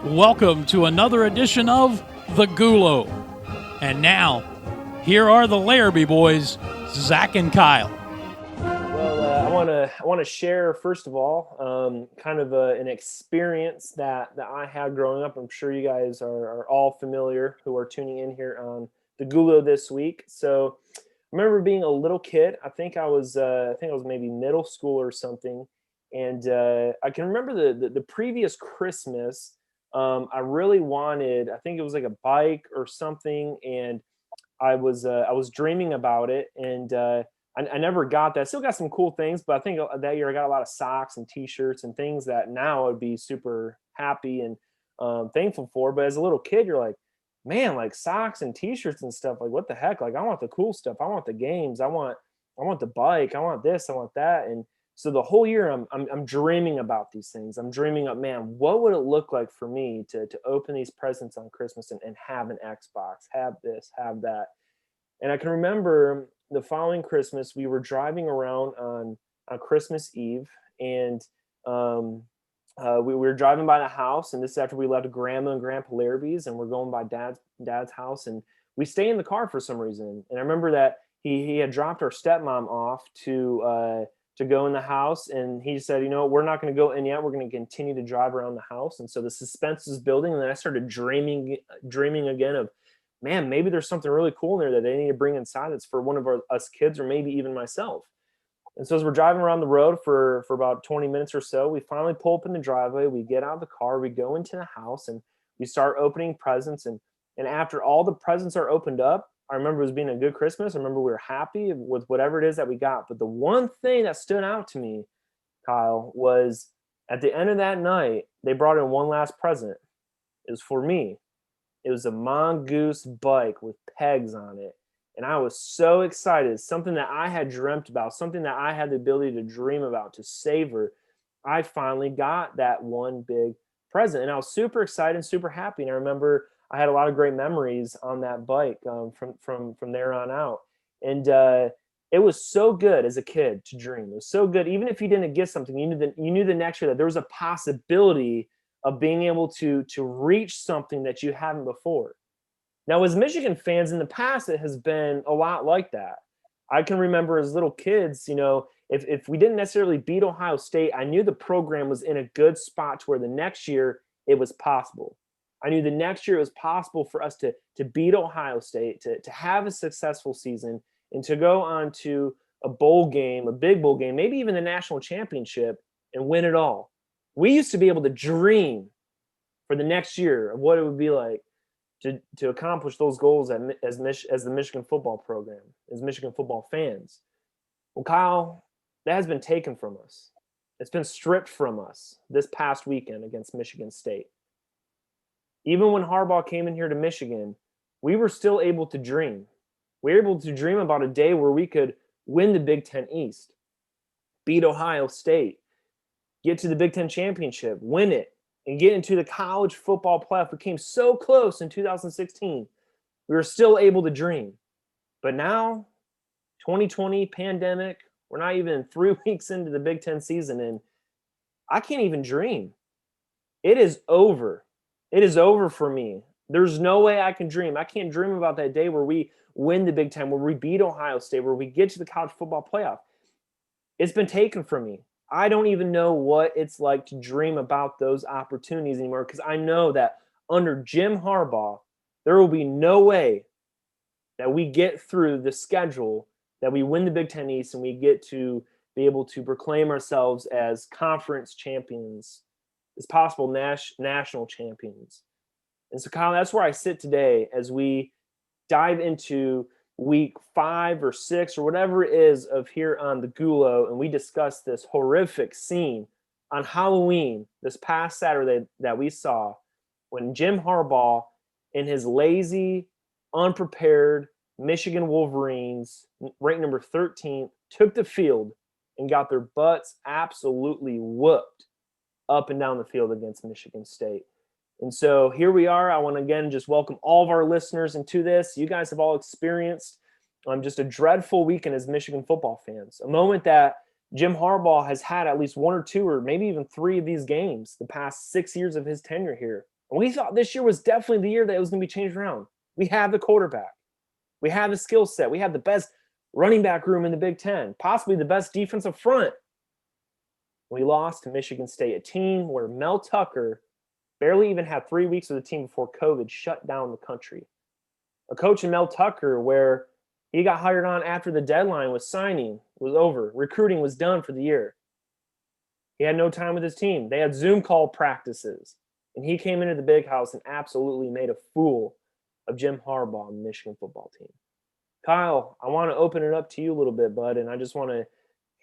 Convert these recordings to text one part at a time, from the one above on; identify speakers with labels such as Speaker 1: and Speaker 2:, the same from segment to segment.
Speaker 1: Welcome to another edition of the Gulo. And now, here are the Larrabee boys, Zach and Kyle.
Speaker 2: Well, I want to share first of all, kind of an experience that I had growing up. I'm sure you guys are all familiar who are tuning in here on the Gulo this week. So, I remember being a little kid. I think I was maybe middle school or something, and I can remember the previous Christmas. I really wanted. I think it was like a bike or something, and I was dreaming about it, and I never got that. Still got some cool things, but I think that year I got a lot of socks and T-shirts and things that now I'd be super happy and thankful for. But as a little kid, you're like, man, like socks and T-shirts and stuff. Like, what the heck? Like, I want the cool stuff. I want the games. I want the bike. I want this. I want that. And so the whole year, I'm dreaming about these things. I'm dreaming of, man, what would it look like for me to open these presents on Christmas and have an Xbox, have this, have that. And I can remember the following Christmas, we were driving around on Christmas Eve, and we were driving by the house. And this is after we left Grandma and Grandpa Larrabee's, and we're going by Dad's house, and we stay in the car for some reason. And I remember that he had dropped our stepmom off to go in the house, and he said, you know, we're not going to go in yet. We're going to continue to drive around the house. And so the suspense is building, and then I started dreaming again of, man, maybe there's something really cool in there that they need to bring inside that's for one of us kids or maybe even myself. And so as we're driving around the road for about 20 minutes or so, we finally pull up in the driveway, we get out of the car, we go into the house, and we start opening presents. And after all the presents are opened up, I remember it was being a good Christmas. I remember we were happy with whatever it is that we got. But the one thing that stood out to me, Kyle, was at the end of that night, they brought in one last present. It was for me. It was a mongoose bike with pegs on it. And I was so excited. Something that I had dreamt about, something that I had the ability to dream about, to savor. I finally got that one big present. And I was super excited, super happy. And I remember I had a lot of great memories on that bike from there on out. And it was so good as a kid to dream. It was so good. Even if you didn't get something, you knew the next year that there was a possibility of being able to reach something that you haven't before. Now, as Michigan fans in the past, it has been a lot like that. I can remember as little kids, you know, if we didn't necessarily beat Ohio State, I knew the program was in a good spot to where the next year it was possible. I knew the next year it was possible for us to beat Ohio State, to have a successful season, and to go on to a bowl game, a big bowl game, maybe even the national championship, and win it all. We used to be able to dream for the next year of what it would be like to accomplish those goals as the Michigan football program, as Michigan football fans. Well, Kyle, that has been taken from us. It's been stripped from us this past weekend against Michigan State. Even when Harbaugh came in here to Michigan, we were still able to dream. We were able to dream about a day where we could win the Big Ten East, beat Ohio State, get to the Big Ten championship, win it, and get into the college football playoff. We came so close in 2016. We were still able to dream. But now, 2020 pandemic, we're not even 3 weeks into the Big Ten season, and I can't even dream. It is over. It is over for me. There's no way I can dream. I can't dream about that day where we win the Big Ten, where we beat Ohio State, where we get to the college football playoff. It's been taken from me. I don't even know what it's like to dream about those opportunities anymore, because I know that under Jim Harbaugh, there will be no way that we get through the schedule, that we win the Big Ten East, and we get to be able to proclaim ourselves as conference champions, as possible national champions. And so, Kyle, that's where I sit today as we dive into week 5 or 6 or whatever it is of here on the Gulo, and we discuss this horrific scene on Halloween this past Saturday that we saw when Jim Harbaugh in his lazy, unprepared Michigan Wolverines, ranked number 13, took the field and got their butts absolutely whooped up and down the field against Michigan State. And so here we are. I want to again just welcome all of our listeners into this. You guys have all experienced just a dreadful weekend as Michigan football fans. A moment that Jim Harbaugh has had at least 1 or 2 or maybe even 3 of these games the past 6 years of his tenure here. And we thought this year was definitely the year that it was going to be changed around. We have the quarterback. We have the skill set. We have the best running back room in the Big Ten, possibly the best defensive front. We lost to Michigan State, a team where Mel Tucker barely even had 3 weeks with the team before COVID shut down the country. A coach in Mel Tucker where he got hired on after the deadline was signing was over. Recruiting was done for the year. He had no time with his team. They had Zoom call practices. And he came into the big house and absolutely made a fool of Jim Harbaugh and the Michigan football team. Kyle, I want to open it up to you a little bit, bud, and I just want to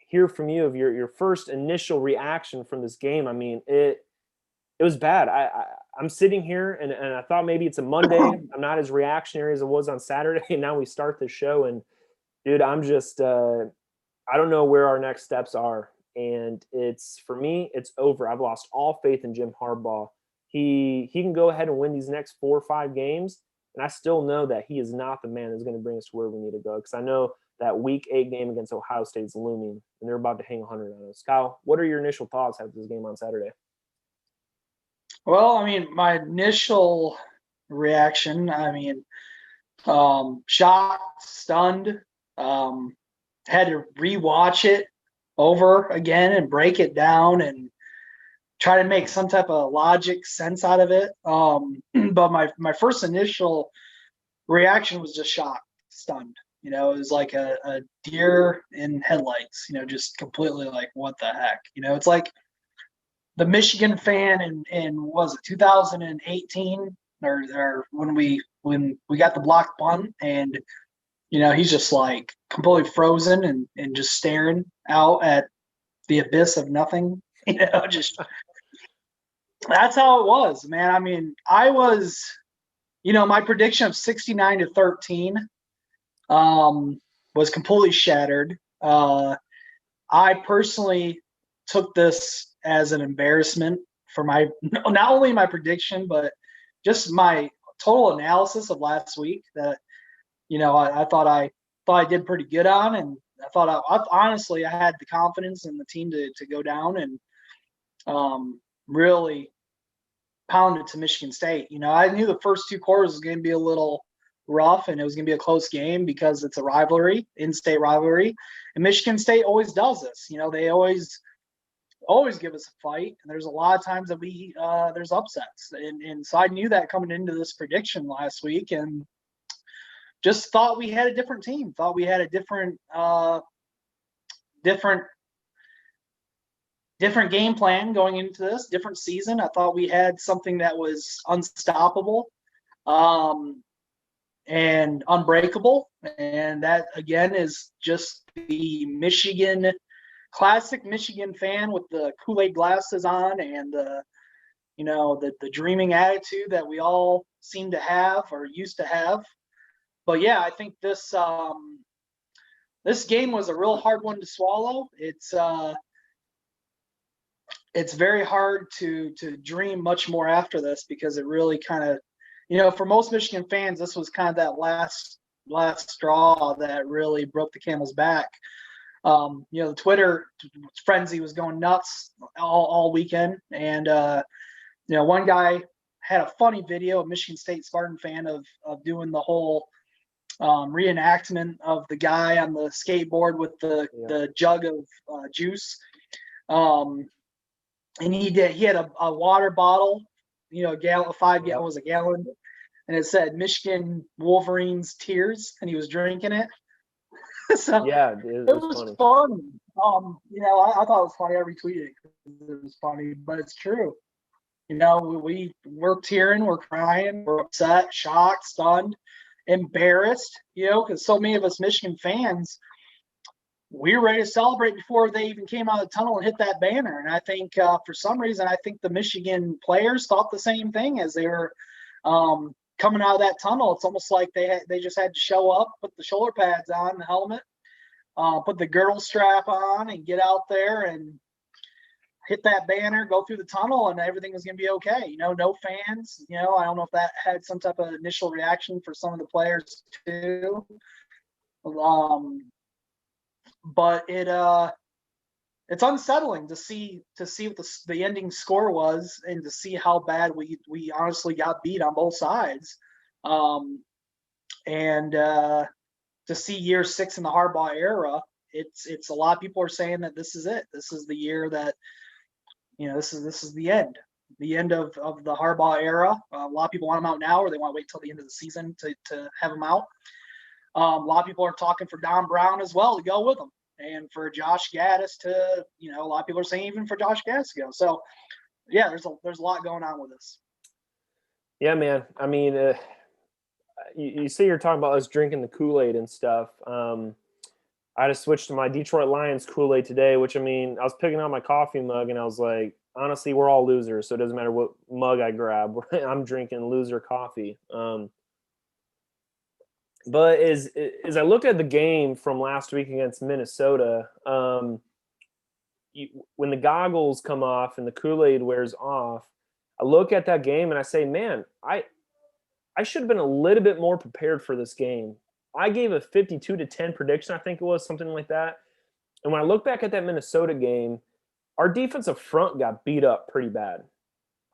Speaker 2: hear from you of your first initial reaction from this game. I mean, it was bad. I'm sitting here and I thought maybe it's a Monday. I'm not as reactionary as I was on Saturday. And now we start the show and dude, I'm just I don't know where our next steps are. And for me, it's over. I've lost all faith in Jim Harbaugh. He can go ahead and win these next 4 or 5 games. And I still know that he is not the man that's going to bring us to where we need to go. Because I know that Week 8 game against Ohio State is looming, and they're about to hang 100 on us. Kyle, what are your initial thoughts after this game on Saturday?
Speaker 3: Well, I mean, my initial reaction, shocked, stunned, had to rewatch it over again and break it down and try to make some type of logic sense out of it. But my first initial reaction was just shocked, stunned. It was like a deer in headlights, just completely like, what the heck? It's like the Michigan fan in was it 2018 or when we got the block punt and he's just like completely frozen and just staring out at the abyss of nothing. Just that's how it was, man. I mean, I was, my prediction of 69-13 was completely shattered. I personally took this as an embarrassment for not only my prediction, but just my total analysis of last week that, I thought I did pretty good on. And I thought honestly, I had the confidence in the team to go down and really pound it to Michigan State. I knew the first 2 quarters was going to be a little rough and it was going to be a close game because it's a rivalry, in-state rivalry. And Michigan State always does this. They always give us a fight. And there's a lot of times that there's upsets. And so I knew that coming into this prediction last week and just thought we had a different team, thought we had a different game plan going into this, different season. I thought we had something that was unstoppable and unbreakable. And that, again, is just the classic Michigan fan with the Kool-Aid glasses on and the dreaming attitude that we all seem to have or used to have. But yeah, I think this game was a real hard one to swallow. It's very hard to dream much more after this because it really kind of, for most Michigan fans, this was kind of that last straw that really broke the camel's back. The Twitter frenzy was going nuts all weekend. And, one guy had a funny video, a Michigan State Spartan fan of doing the whole reenactment of the guy on the skateboard with the jug of juice. And he had a water bottle, a gallon, 5 gallon was a gallon. And it said Michigan Wolverines tears, and he was drinking it. So
Speaker 2: yeah, it
Speaker 3: was funny. I thought it was funny. I retweeted it because it was funny, but it's true. We're tearing, we're crying, we're upset, shocked, stunned, embarrassed. Because so many of us Michigan fans, we were ready to celebrate before they even came out of the tunnel and hit that banner. And I think for some reason, I think the Michigan players thought the same thing as they were coming out of that tunnel. It's almost like they just had to show up, put the shoulder pads on, the helmet, put the girdle strap on, and get out there and hit that banner, go through the tunnel, and everything was going to be okay. No fans. I don't know if that had some type of initial reaction for some of the players too. But it it's unsettling to see what the ending score was, and to see how bad we honestly got beat on both sides. And to see year 6 in the Harbaugh era, it's a lot of people are saying that this is it. This is the year that, this is the end of the Harbaugh era. A lot of people want him out now, or they want to wait till the end of the season to have him out. A lot of people are talking for Don Brown as well to go with him, and for Josh Gaddis to, a lot of people are saying even for Josh Gaddis to go. So, yeah, there's a lot going on with this.
Speaker 2: Yeah, man. I mean, you say you're talking about us drinking the Kool-Aid and stuff. I just switched to my Detroit Lions Kool-Aid today, which, I mean, I was picking out my coffee mug and I was like, honestly, we're all losers, so it doesn't matter what mug I grab. I'm drinking loser coffee. But as I look at the game from last week against Minnesota, when the goggles come off and the Kool-Aid wears off, I look at that game and I say, man, I should have been a little bit more prepared for this game. I gave a 52-10 prediction, I think it was, something like that. And when I look back at that Minnesota game, our defensive front got beat up pretty bad.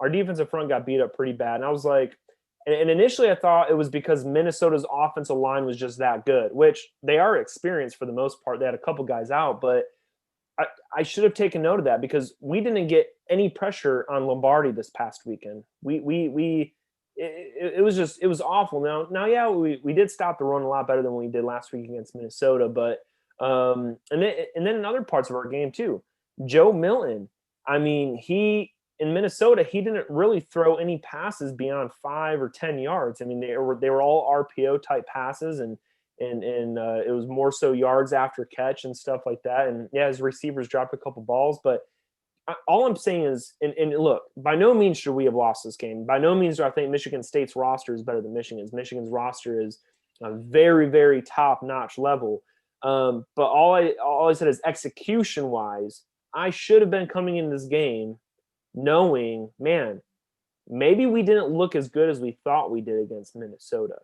Speaker 2: And I was like, and initially I thought it was because Minnesota's offensive line was just that good, which they are experienced for the most part. They had a couple guys out, but I should have taken note of that, because we didn't get any pressure on Lombardi this past weekend. It was awful. Now, yeah, we did stop the run a lot better than we did last week against Minnesota, but and then in other parts of our game too, Joe Milton. I mean, in Minnesota, he didn't really throw any passes beyond 5 or 10 yards. I mean, they were all RPO type passes, and it was more so yards after catch and stuff like that. And yeah, his receivers dropped a couple balls, but all I'm saying is, and look, by no means should we have lost this game. By no means do I think Michigan State's roster is better than Michigan's. Michigan's roster is a very, very top-notch level. But all I said is, execution-wise, I should have been coming in this game knowing, man, maybe we didn't look as good as we thought we did against Minnesota.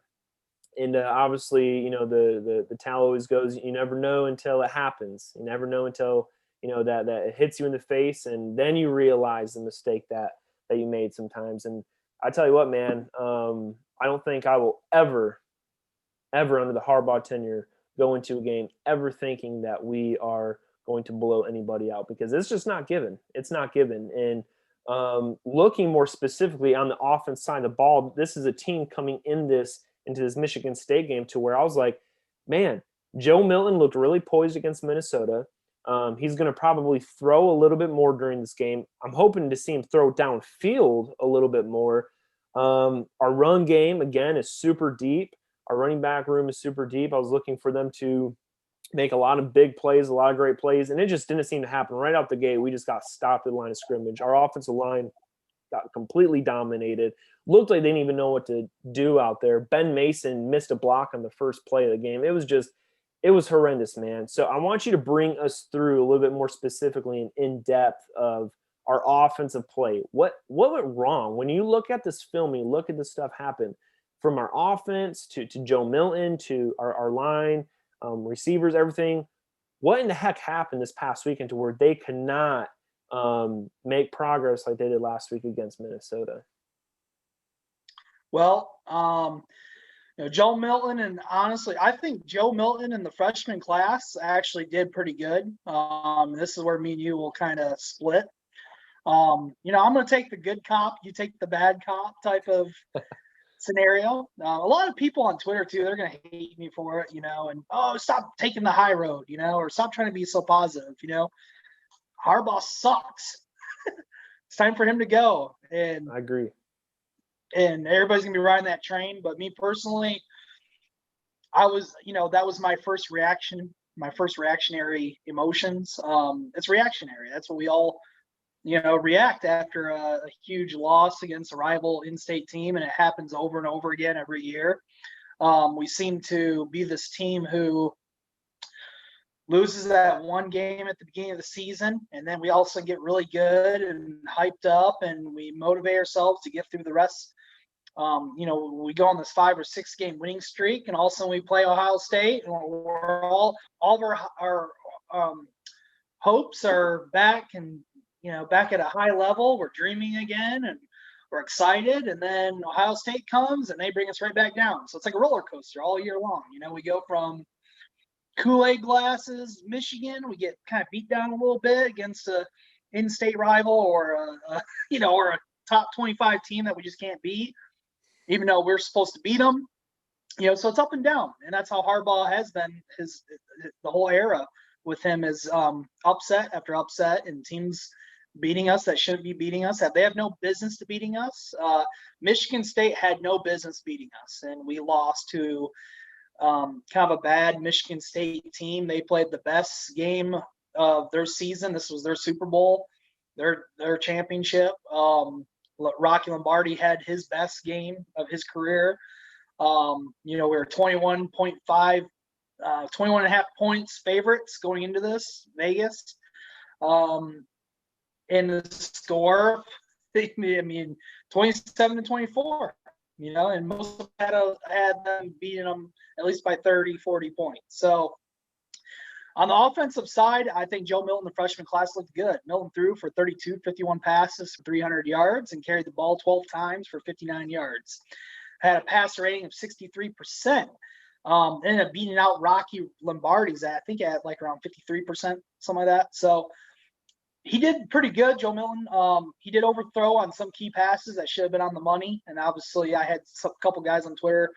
Speaker 2: And obviously, the towel always goes, you never know until it happens. You never know until that it hits you in the face, and then you realize the mistake that you made sometimes. And I tell you what, man, I don't think I will ever under the Harbaugh tenure go into a game ever thinking that we are going to blow anybody out, because it's just not given. It's not given. And looking more specifically on the offense side of the ball, this is a team coming into this Michigan State game to where I was like, man, Joe Milton looked really poised against Minnesota. He's going to probably throw a little bit more during this game. I'm hoping to see him throw downfield a little bit more. Our run game, again, is super deep. Our running back room is super deep. I was looking for them to make a lot of big plays, a lot of great plays, and it just didn't seem to happen. Right out the gate, we just got stopped at the line of scrimmage. Our offensive line got completely dominated. Looked like they didn't even know what to do out there. Ben Mason missed a block on the first play of the game. It was horrendous, man. So I want you to bring us through a little bit more specifically and in depth of our offensive play. What went wrong? When you look at this film, you look at this stuff happen, from our offense to Joe Milton to our line, receivers, everything. What in the heck happened this past weekend to where they could not make progress like they did last week against Minnesota?
Speaker 3: Well, Joe Milton, and honestly, I think Joe Milton and the freshman class actually did pretty good. This is where me and you will kind of split. I'm going to take the good cop, you take the bad cop type of scenario. A lot of people on Twitter too, they're going to hate me for it, and stop taking the high road, or stop trying to be so positive. Harbaugh sucks. It's time for him to go. And
Speaker 2: I agree.
Speaker 3: And everybody's gonna be riding that train. But me personally, I was, that was my first reaction, my first reactionary emotions. It's reactionary. That's what we all, react after a huge loss against a rival in-state team, and it happens over and over again every year. We seem to be this team who loses that one game at the beginning of the season, and then we also get really good and hyped up, and we motivate ourselves to get through the rest. We go on this 5 or 6 game winning streak, and all of a sudden we play Ohio State, and we're all of our hopes are back and, back at a high level. We're dreaming again and we're excited. And then Ohio State comes and they bring us right back down. So it's like a roller coaster all year long. We go from Kool-Aid glasses, Michigan, we get kind of beat down a little bit against a in-state rival or or a top 25 team that we just can't beat, even though we're supposed to beat them. So it's up and down, and that's how Harbaugh has been the whole era with him is upset after upset and teams beating us that shouldn't be beating us. They have no business to beating us. Michigan State had no business beating us, and we lost to kind of a bad Michigan State team. They played the best game of their season. This was their Super Bowl, their championship. Rocky Lombardi had his best game of his career. We were 21.5, 21 and a half points favorites going into this Vegas. And the score, 27-24, and most of them had them beating them at least by 30, 40 points. So on the offensive side, I think Joe Milton, the freshman class, looked good. Milton threw for 32, 51 passes for 300 yards and carried the ball 12 times for 59 yards. Had a passer rating of 63%. Ended up beating out Rocky Lombardi's I think at like around 53%, something like that. So he did pretty good, Joe Milton. He did overthrow on some key passes that should have been on the money. And obviously I had a couple guys on Twitter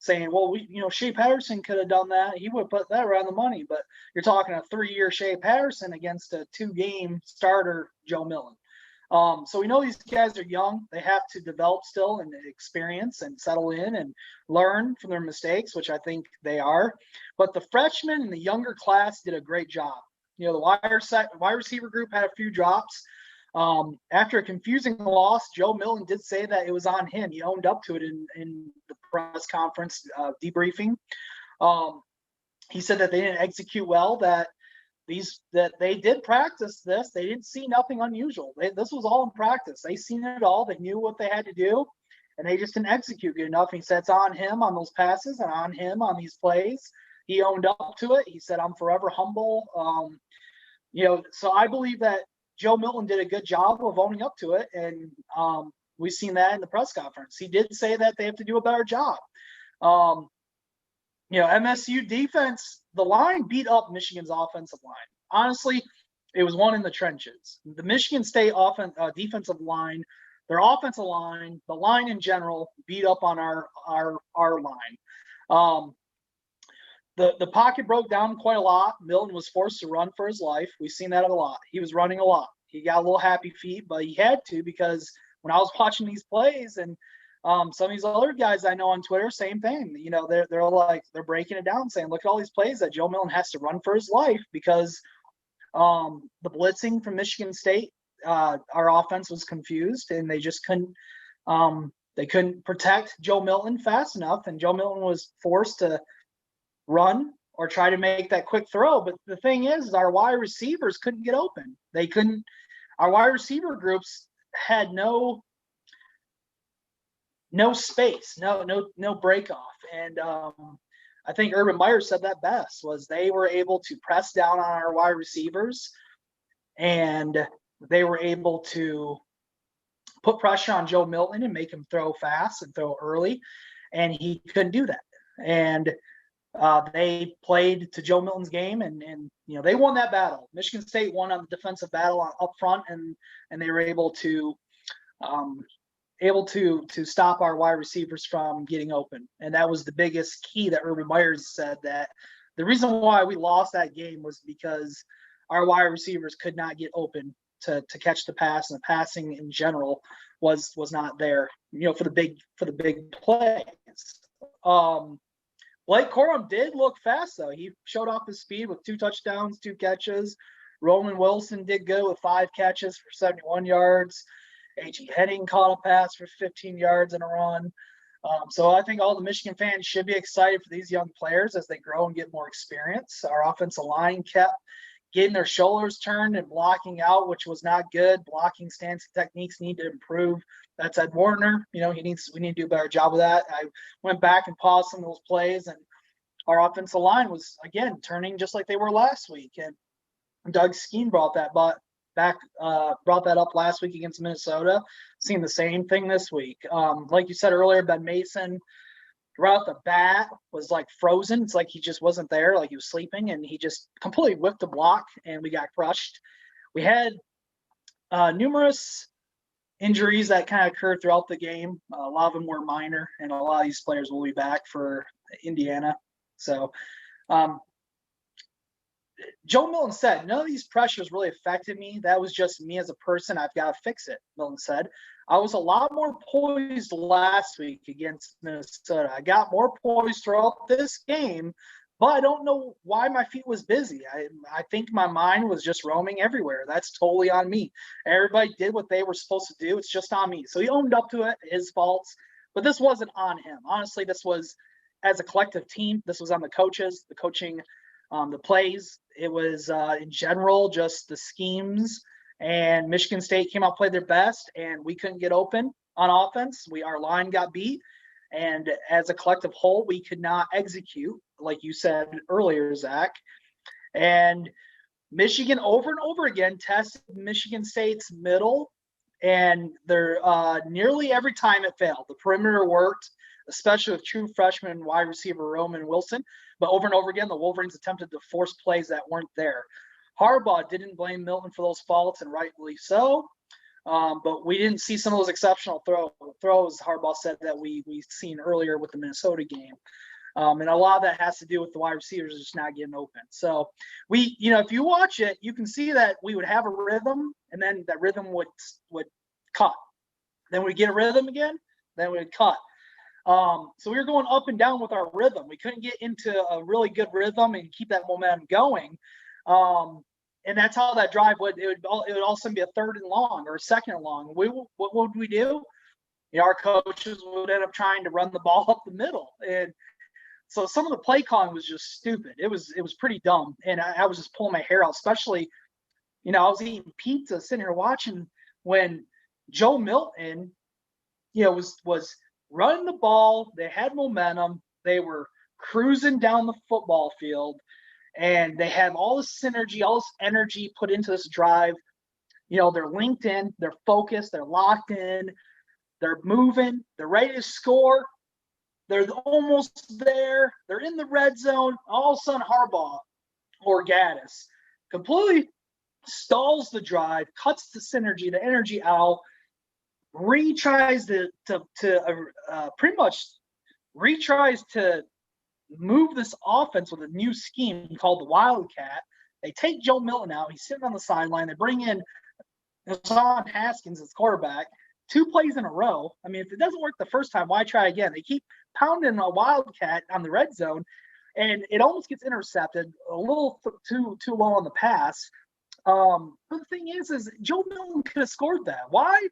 Speaker 3: saying, well, Shea Patterson could have done that. He would have put that around the money. But you're talking a 3-year Shea Patterson against a 2-game starter, Joe Milton. So we know these guys are young. They have to develop still and experience and settle in and learn from their mistakes, which I think they are. But the freshmen and the younger class did a great job. The wide receiver group had a few drops. After a confusing loss, Joe Milton did say that it was on him. He owned up to it in the press conference debriefing. He said that they didn't execute well, that they did practice this. They didn't see nothing unusual. This was all in practice. They seen it all. They knew what they had to do, and they just didn't execute good enough. And he said it's on him on those passes and on him on these plays. He owned up to it. He said, I'm forever humble. So I believe that Joe Milton did a good job of owning up to it, and we've seen that in the press conference. He did say that they have to do a better job. MSU defense, the line beat up Michigan's offensive line. Honestly, it was one in the trenches. The Michigan State defensive line, their offensive line, the line in general, beat up on our line. The pocket broke down quite a lot. Milton was forced to run for his life. We've seen that a lot. He was running a lot. He got a little happy feet, but he had to, because when I was watching these plays and some of these other guys I know on Twitter, same thing. They're breaking it down, saying, look at all these plays that Joe Milton has to run for his life because the blitzing from Michigan State, our offense was confused and they just couldn't protect Joe Milton fast enough, and Joe Milton was forced to run or try to make that quick throw. But the thing is our wide receivers couldn't get open. Our wide receiver groups had no space, no break off. And I think Urban Meyer said that best, was they were able to press down on our wide receivers and they were able to put pressure on Joe Milton and make him throw fast and throw early. And he couldn't do that. And they played to Joe Milton's game, and they won that battle. Michigan State won on the defensive battle up front, and they were able to stop our wide receivers from getting open. And that was the biggest key that Urban Meyer said, that the reason why we lost that game was because our wide receivers could not get open to catch the pass, and the passing in general was not there, for the big plays. Blake Corum did look fast, though. He showed off his speed with 2 touchdowns, 2 catches. Roman Wilson did good with 5 catches for 71 yards. A.G. Henning caught a pass for 15 yards in a run. So I think all the Michigan fans should be excited for these young players as they grow and get more experience. Our offensive line kept getting their shoulders turned and blocking out, which was not good. Blocking stance techniques need to improve. That's Ed Warner. We need to do a better job of that. I went back and paused some of those plays, and our offensive line was, again, turning just like they were last week. And Doug Skeen brought that up last week against Minnesota. Seeing the same thing this week. Like you said earlier, Ben Mason right off the bat was like frozen. It's like he just wasn't there, like he was sleeping, and he just completely whipped the block, and we got crushed. We had numerous injuries that kind of occurred throughout the game. A lot of them were minor, and a lot of these players will be back for Indiana. So Joe Milton said, none of these pressures really affected me. That was just me as a person. I've got to fix it, Milton said. I was a lot more poised last week against Minnesota. I got more poised throughout this game, but I don't know why my feet was busy. I think my mind was just roaming everywhere. That's totally on me. Everybody did what they were supposed to do. It's just on me. So he owned up to it, his faults. But this wasn't on him. Honestly, this was as a collective team. This was on the coaches, the coaching, the plays. It was in general just the schemes. And Michigan State came out, played their best, and we couldn't get open on offense. Our line got beat. And as a collective whole, we could not execute, like you said earlier, Zach. And Michigan over and over again tested Michigan State's middle, and they're nearly every time it failed. The perimeter worked, especially with true freshman wide receiver Roman Wilson. But over and over again, the Wolverines attempted to force plays that weren't there. Harbaugh didn't blame Milton for those faults, and rightly so. But we didn't see some of those exceptional throws Harbaugh said that we seen earlier with the Minnesota game. And a lot of that has to do with the wide receivers just not getting open. So if you watch it, you can see that we would have a rhythm, and then that rhythm would cut. Then we'd get a rhythm again, then we'd cut. So we were going up and down with our rhythm. We couldn't get into a really good rhythm and keep that momentum going. And that's how that drive would all of a sudden be a third and long or a second and long. What would we do? Our coaches would end up trying to run the ball up the middle. And so some of the play calling was just stupid. It was pretty dumb. And I was just pulling my hair out, especially, I was eating pizza, sitting here watching when Joe Milton, was running the ball. They had momentum. They were cruising down the football field. And they have all this synergy, all this energy put into this drive. They're linked in, they're focused, they're locked in, they're moving, they're ready to score. They're almost there. They're in the red zone. All of a sudden, Harbaugh or Gaddis completely stalls the drive, cuts the synergy, the energy out, retries to move this offense with a new scheme called the Wildcat. They take Joe Milton out. He's sitting on the sideline. They bring in Hassan Haskins as quarterback. 2 plays in a row. I mean, if it doesn't work the first time, why try again? They keep pounding a Wildcat on the red zone, and it almost gets intercepted a little too low on the pass. But the thing is Joe Milton could have scored that. Why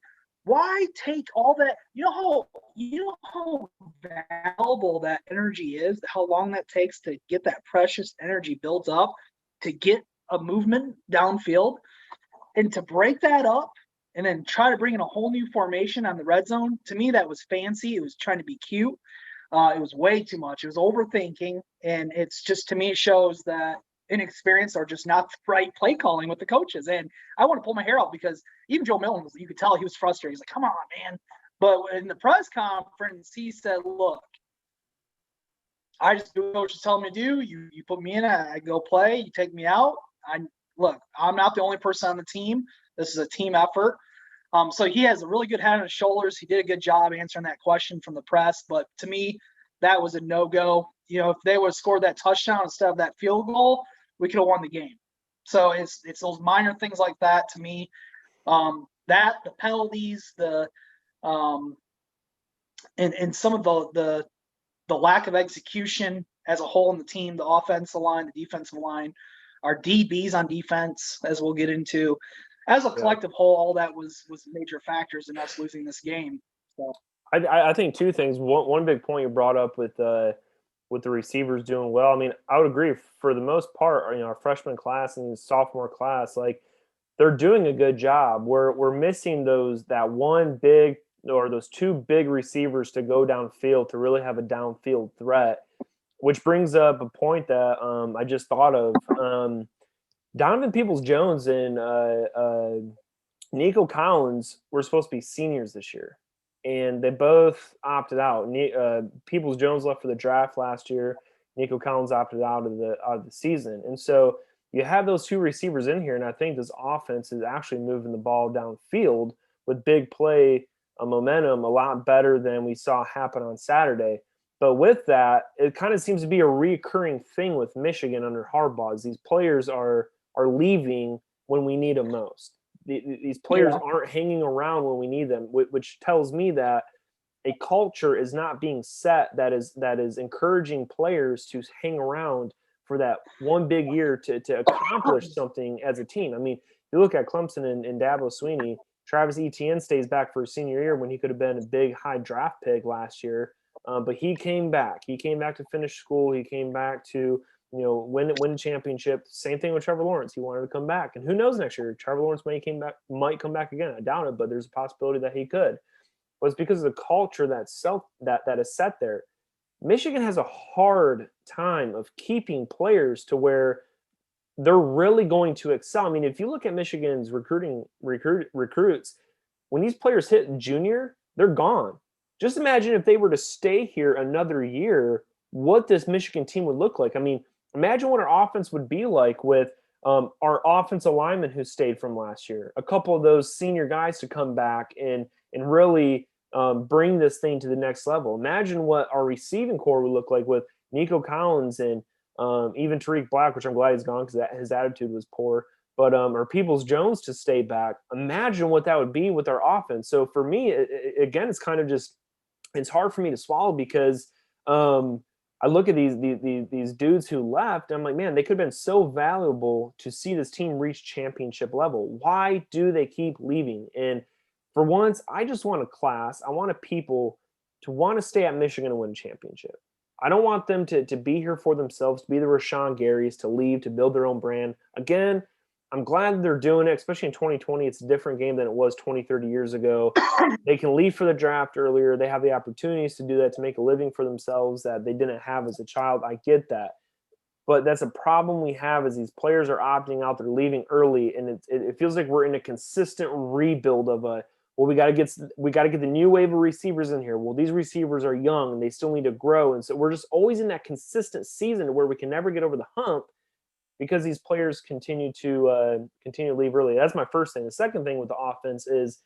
Speaker 3: take all that? You know how valuable that energy is, how long that takes to get that precious energy built up, to get a movement downfield, and to break that up and then try to bring in a whole new formation on the red zone. To me, that was fancy. It was trying to be cute. It was way too much. It was overthinking. And it's just, to me, it shows that inexperience or just not the right play calling with the coaches. And I want to pull my hair out because even Joe Milton, you could tell he was frustrated. He's like, come on, man. But in the press conference, he said, look, I just do what coaches tell me to do. You put me in, I go play. You take me out. I'm not the only person on the team. This is a team effort. So he has a really good head on his shoulders. He did a good job answering that question from the press. But to me, that was a no-go. If they would have scored that touchdown instead of that field goal, we could have won the game. So it's those minor things like that to me. The penalties, and some of the lack of execution as a whole in the team, the offensive line, the defensive line, our DBs on defense, as we'll get into. As a collective whole, all that was major factors in us losing this game. So
Speaker 2: I think 2 things. One big point you brought up with the receivers doing well. I mean, I would agree for the most part. Our freshman class and sophomore class, like, they're doing a good job. We're missing those 2 big receivers to go downfield to really have a downfield threat, which brings up a point that I just thought of. Donovan Peoples-Jones and Nico Collins were supposed to be seniors this year, and they both opted out. Peoples-Jones left for the draft last year. Nico Collins opted out of the season, and so you have those two receivers in here, and I think this offense is actually moving the ball downfield with big play momentum a lot better than we saw happen on Saturday. But with that, it kind of seems to be a recurring thing with Michigan under Harbaugh. Is these players are leaving when we need them most. These players aren't hanging around when we need them, which tells me that a culture is not being set that is encouraging players to hang around for that one big year to accomplish something as a team. I mean, you look at Clemson and Dabo Swinney. Travis Etienne stays back for his senior year when he could have been a big high draft pick last year. But he came back. He came back to finish school. He came back to win a championship. Same thing with Trevor Lawrence. He wanted to come back, and who knows next year? Trevor Lawrence might come back again. I doubt it, but there's a possibility that he could. But it's because of the culture that is set there. Michigan has a hard time of keeping players to where they're really going to excel. I mean, if you look at Michigan's recruits, when these players hit junior, they're gone. Just imagine if they were to stay here another year, what this Michigan team would look like. I mean, imagine what our offense would be like with our offensive linemen who stayed from last year. A couple of those senior guys to come back and really bring this thing to the next level. Imagine what our receiving core would look like with Nico Collins and even Tariq Black, which I'm glad he's gone because his attitude was poor. But or Peoples-Jones to stay back. Imagine what that would be with our offense. So for me, again, it's kind of just it's hard for me to swallow because I look at these dudes who left. And I'm like, man, they could have been so valuable to see this team reach championship level. Why do they keep leaving? And for once, I just want a class. I want a people to want to stay at Michigan and win a championship. I don't want them to be here for themselves, to be the Rashawn Garys, to leave, to build their own brand. Again, I'm glad they're doing it, especially in 2020. It's a different game than it was 20, 30 years ago. They can leave for the draft earlier. They have the opportunities to do that, to make a living for themselves that they didn't have as a child. I get that. But that's a problem we have is these players are opting out. They're leaving early, and it feels like we're in a consistent rebuild of we got to get the new wave of receivers in here. Well, these receivers are young and they still need to grow, and so we're just always in that consistent season where we can never get over the hump because these players continue to leave early. That's my first thing. The second thing with the offense is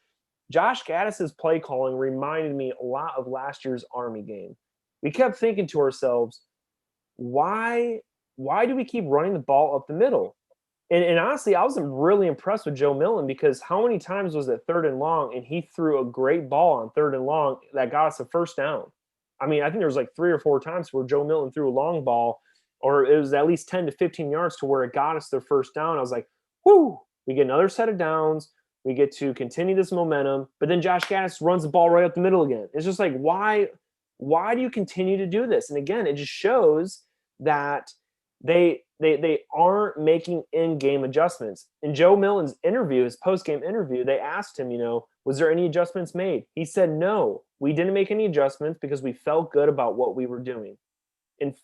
Speaker 2: Josh Gaddis's play calling reminded me a lot of last year's Army game. We kept thinking to ourselves, why do we keep running the ball up the middle? And honestly, I was really impressed with Joe Milton because how many times was it 3rd and long and he threw a great ball on 3rd and long that got us a first down? I mean, I think there was like 3 or 4 times where Joe Milton threw a long ball or it was at least 10 to 15 yards to where it got us their first down. I was like, whoo, we get another set of downs. We get to continue this momentum. But then Josh Gaddis runs the ball right up the middle again. It's just like, why do you continue to do this? And again, it just shows that they aren't making in-game adjustments. In Joe Milton's interview, his post-game interview, they asked him, was there any adjustments made? He said, no, we didn't make any adjustments because we felt good about what we were doing. And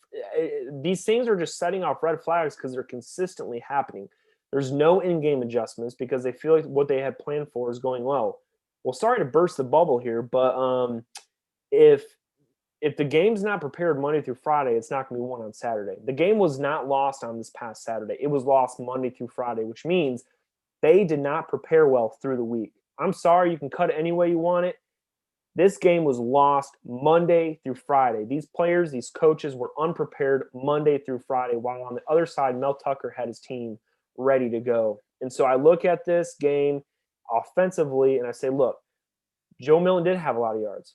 Speaker 2: these things are just setting off red flags because they're consistently happening. There's no in-game adjustments because they feel like what they had planned for is going well. Well, sorry to burst the bubble here, but if the game's not prepared Monday through Friday, it's not going to be won on Saturday. The game was not lost on this past Saturday. It was lost Monday through Friday, which means they did not prepare well through the week. I'm sorry, you can cut it any way you want it. This game was lost Monday through Friday. These players, these coaches were unprepared Monday through Friday, while on the other side, Mel Tucker had his team ready to go. And so I look at this game offensively and I say, look, Joe Milton did have a lot of yards,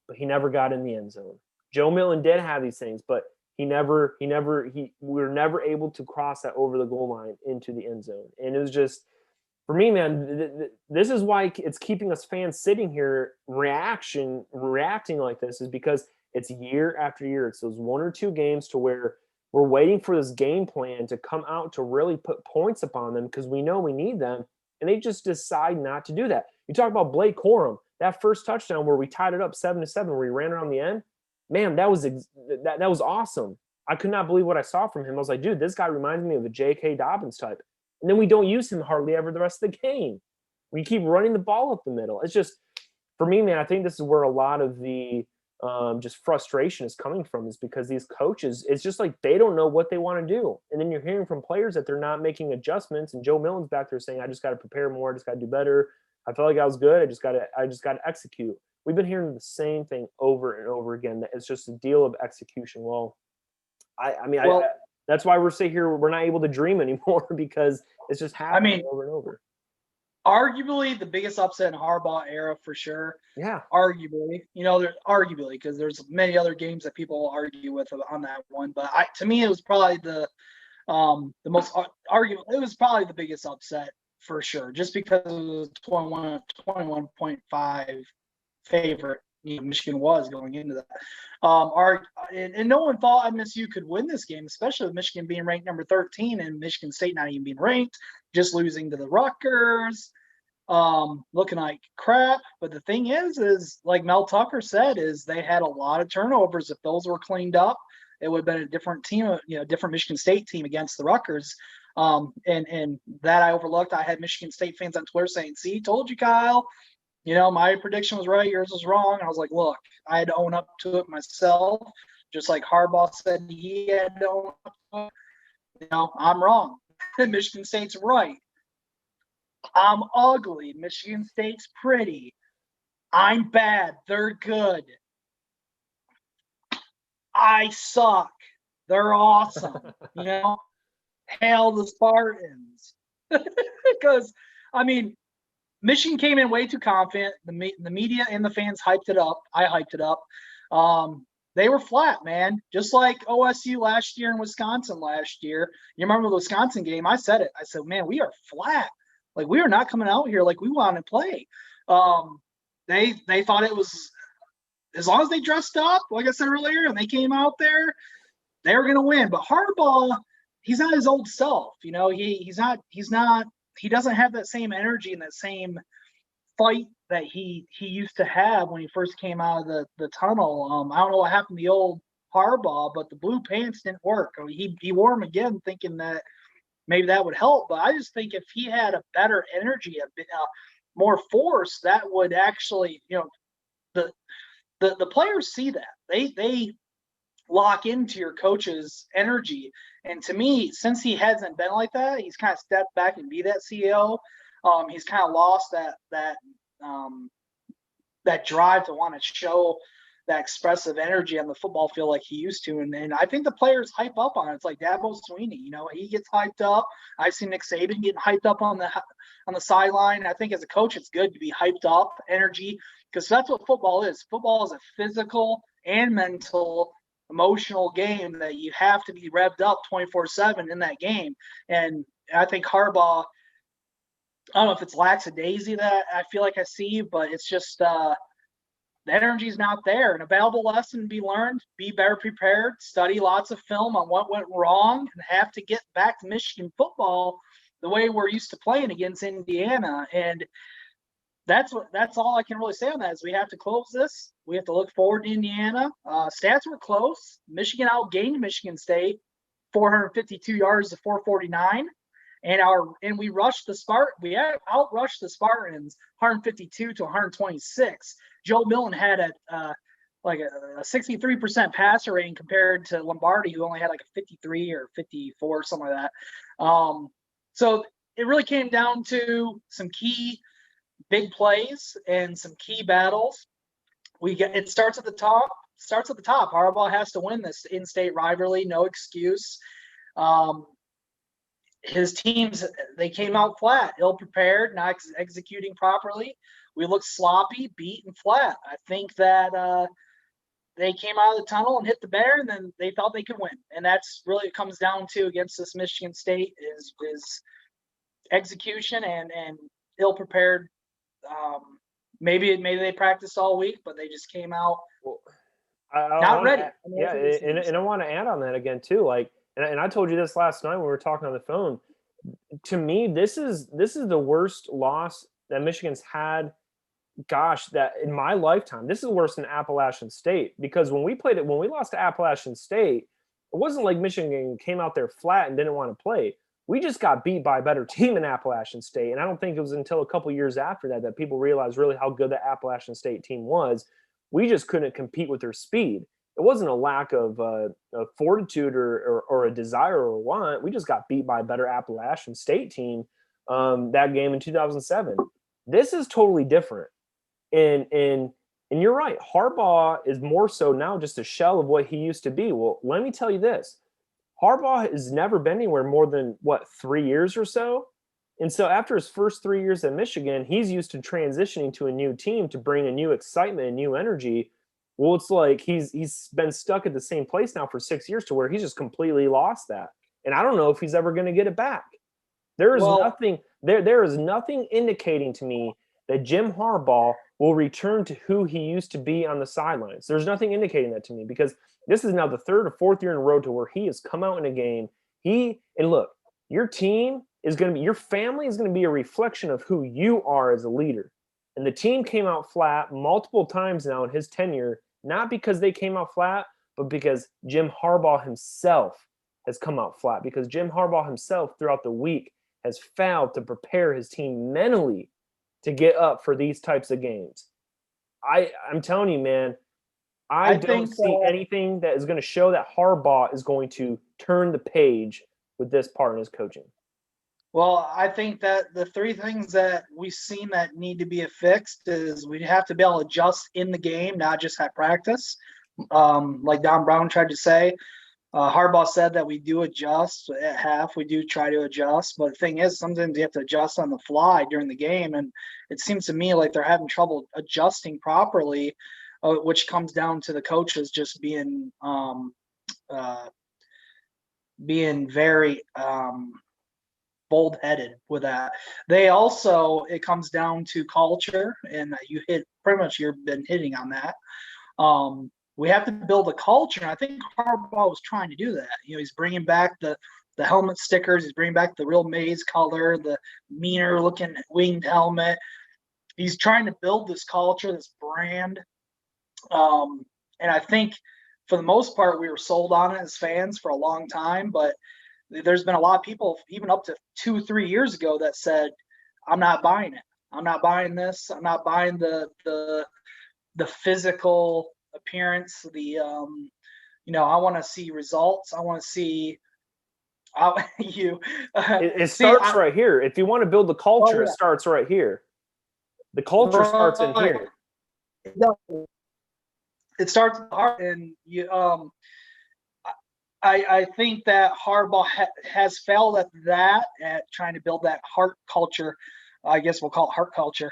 Speaker 2: but he never got in the end zone. Joe Milton did have these things, but we were never able to cross that over the goal line into the end zone. And it was just, for me, man, this is why it's keeping us fans sitting here reacting like this, is because it's year after year. It's those 1 or 2 games to where we're waiting for this game plan to come out to really put points upon them because we know we need them, and they just decide not to do that. You talk about Blake Corum, that first touchdown where we tied it up 7-7, where he ran around the end. Man, that was awesome. I could not believe what I saw from him. I was like, dude, this guy reminds me of a J.K. Dobbins type. And then we don't use him hardly ever the rest of the game. We keep running the ball up the middle. It's just, for me, man, I think this is where a lot of the just frustration is coming from, is because these coaches, it's just like they don't know what they want to do. And then you're hearing from players that they're not making adjustments. And Joe Milton's back there saying, I just got to prepare more. I just got to do better. I felt like I was good. I just got to execute. We've been hearing the same thing over and over again. That it's just a deal of execution. Well, that's why we're sitting here. We're not able to dream anymore because it's just happening over and over.
Speaker 3: Arguably the biggest upset in Harbaugh era for sure.
Speaker 2: Yeah.
Speaker 3: Arguably, arguably, because there's many other games that people argue with on that one. But to me, it was probably the most arguable. It was probably the biggest upset for sure, just because it was 21.5 favorite. Michigan was going into that. And no one thought MSU could win this game, especially with Michigan being ranked number 13 and Michigan State not even being ranked, just losing to the Rutgers, looking like crap. But the thing is like Mel Tucker said, is they had a lot of turnovers. If those were cleaned up, it would have been a different team, different Michigan State team against the Rutgers. And that I overlooked. I had Michigan State fans on Twitter saying, "See, told you, Kyle. My prediction was right, yours was wrong." I was like, look, I had to own up to it myself. Just like Harbaugh said he had to own up to it. I'm wrong. Michigan State's right. I'm ugly. Michigan State's pretty. I'm bad. They're good. I suck. They're awesome. Hail the Spartans. Because, Michigan came in way too confident. The media and the fans hyped it up. I hyped it up. They were flat, man. Just like OSU last year and Wisconsin last year. You remember the Wisconsin game? I said it. I said, man, we are flat. Like, we are not coming out here like we want to play. They thought it was, as long as they dressed up, like I said earlier, and they came out there, they were going to win. But Harbaugh, he's not his old self. He's not. He doesn't have that same energy and that same fight that he used to have when he first came out of the tunnel. I don't know what happened to the old Harbaugh, but the blue pants didn't work. He wore them again thinking that maybe that would help. But I just think if he had a better energy, a bit more force, that would actually, the players see that. They lock into your coach's energy. And to me, since he hasn't been like that, he's kind of stepped back and be that CEO. He's kind of lost that drive to want to show that expressive energy on the football field like he used to. And I think the players hype up on it. It's like Dabo Swinney, he gets hyped up. I've seen Nick Saban getting hyped up on the sideline. I think as a coach, it's good to be hyped up, energy, because that's what football is. Football is a physical and mental, emotional game that you have to be revved up 24/7 in that game. And I think Harbaugh, I don't know if it's lackadaisy that I feel like I see, but it's just the energy's not there. And a valuable lesson to be learned: be better prepared, study lots of film on what went wrong, and have to get back to Michigan football the way we're used to playing against Indiana. And that's all I can really say on that, is we have to close this. We have to look forward to Indiana. Stats were close. Michigan outgained Michigan State 452 yards to 449. And we rushed the We outrushed the Spartans 152 to 126. Joe Milton had a 63% passer rating compared to Lombardi, who only had like a 53 or 54, something like that. So it really came down to some key big plays and some key battles. It starts at the top. Harbaugh has to win this in-state rivalry, no excuse. His teams, they came out flat, ill-prepared, not executing properly. We looked sloppy, beat, and flat. I think that they came out of the tunnel and hit the bear, and then they thought they could win. And that's really it comes down to against this Michigan State is execution and ill-prepared. Maybe they practiced all week, but they just came out not ready.
Speaker 2: And I want to add on that again too. And I told you this last night when we were talking on the phone. To me, this is the worst loss that Michigan's had. Gosh, that in my lifetime, this is worse than Appalachian State, because when we lost to Appalachian State, it wasn't like Michigan came out there flat and didn't want to play. we just got beat by a better team in Appalachian State. And I don't think it was until a couple years after that people realized really how good the Appalachian State team was. We just couldn't compete with their speed. It wasn't a lack of fortitude or a desire or want. We just got beat by a better Appalachian State team that game in 2007. This is totally different. And you're right. Harbaugh is more so now just a shell of what he used to be. Well, let me tell you this. Harbaugh has never been anywhere more than, 3 years or so? And so after his first 3 years at Michigan, he's used to transitioning to a new team to bring a new excitement and new energy. Well, it's like he's been stuck at the same place now for 6 years to where he's just completely lost that. And I don't know if he's ever going to get it back. There is nothing indicating to me that Jim Harbaugh will return to who he used to be on the sidelines. There's nothing indicating that to me because this is now the third or fourth year in a row to where he has come out in a game. And look, your team is going to be, your family is going to be a reflection of who you are as a leader. And the team came out flat multiple times now in his tenure, not because they came out flat, but because Jim Harbaugh himself has come out flat, because Jim Harbaugh himself throughout the week has failed to prepare his team mentally to get up for these types of games. I'm telling you, man, I don't see anything that is going to show that Harbaugh is going to turn the page with this part in his coaching.
Speaker 3: Well, I think that the three things that we've seen that need to be fixed is we have to be able to adjust in the game, not just at practice. Like Don Brown tried to say, Harbaugh said that we do adjust at half. We do try to adjust. But the thing is, sometimes you have to adjust on the fly during the game. And it seems to me like they're having trouble adjusting properly, which comes down to the coaches just being very bold-headed with that. It comes down to culture, and you've been hitting on that. We have to build a culture, and I think Harbaugh was trying to do that. He's bringing back the helmet stickers. He's bringing back the real maize color, the meaner-looking winged helmet. He's trying to build this culture, this brand. And I think for the most part, we were sold on it as fans for a long time, but there's been a lot of people, even up to 2-3 years ago, that said, I'm not buying it. I'm not buying this. I'm not buying the physical appearance. I want to see results. I want to see
Speaker 2: It starts right here. If you want to build the culture, It starts right here. The culture starts in here.
Speaker 3: It starts hard, and I think that Harbaugh has failed at trying to build that heart culture. I guess we'll call it heart culture.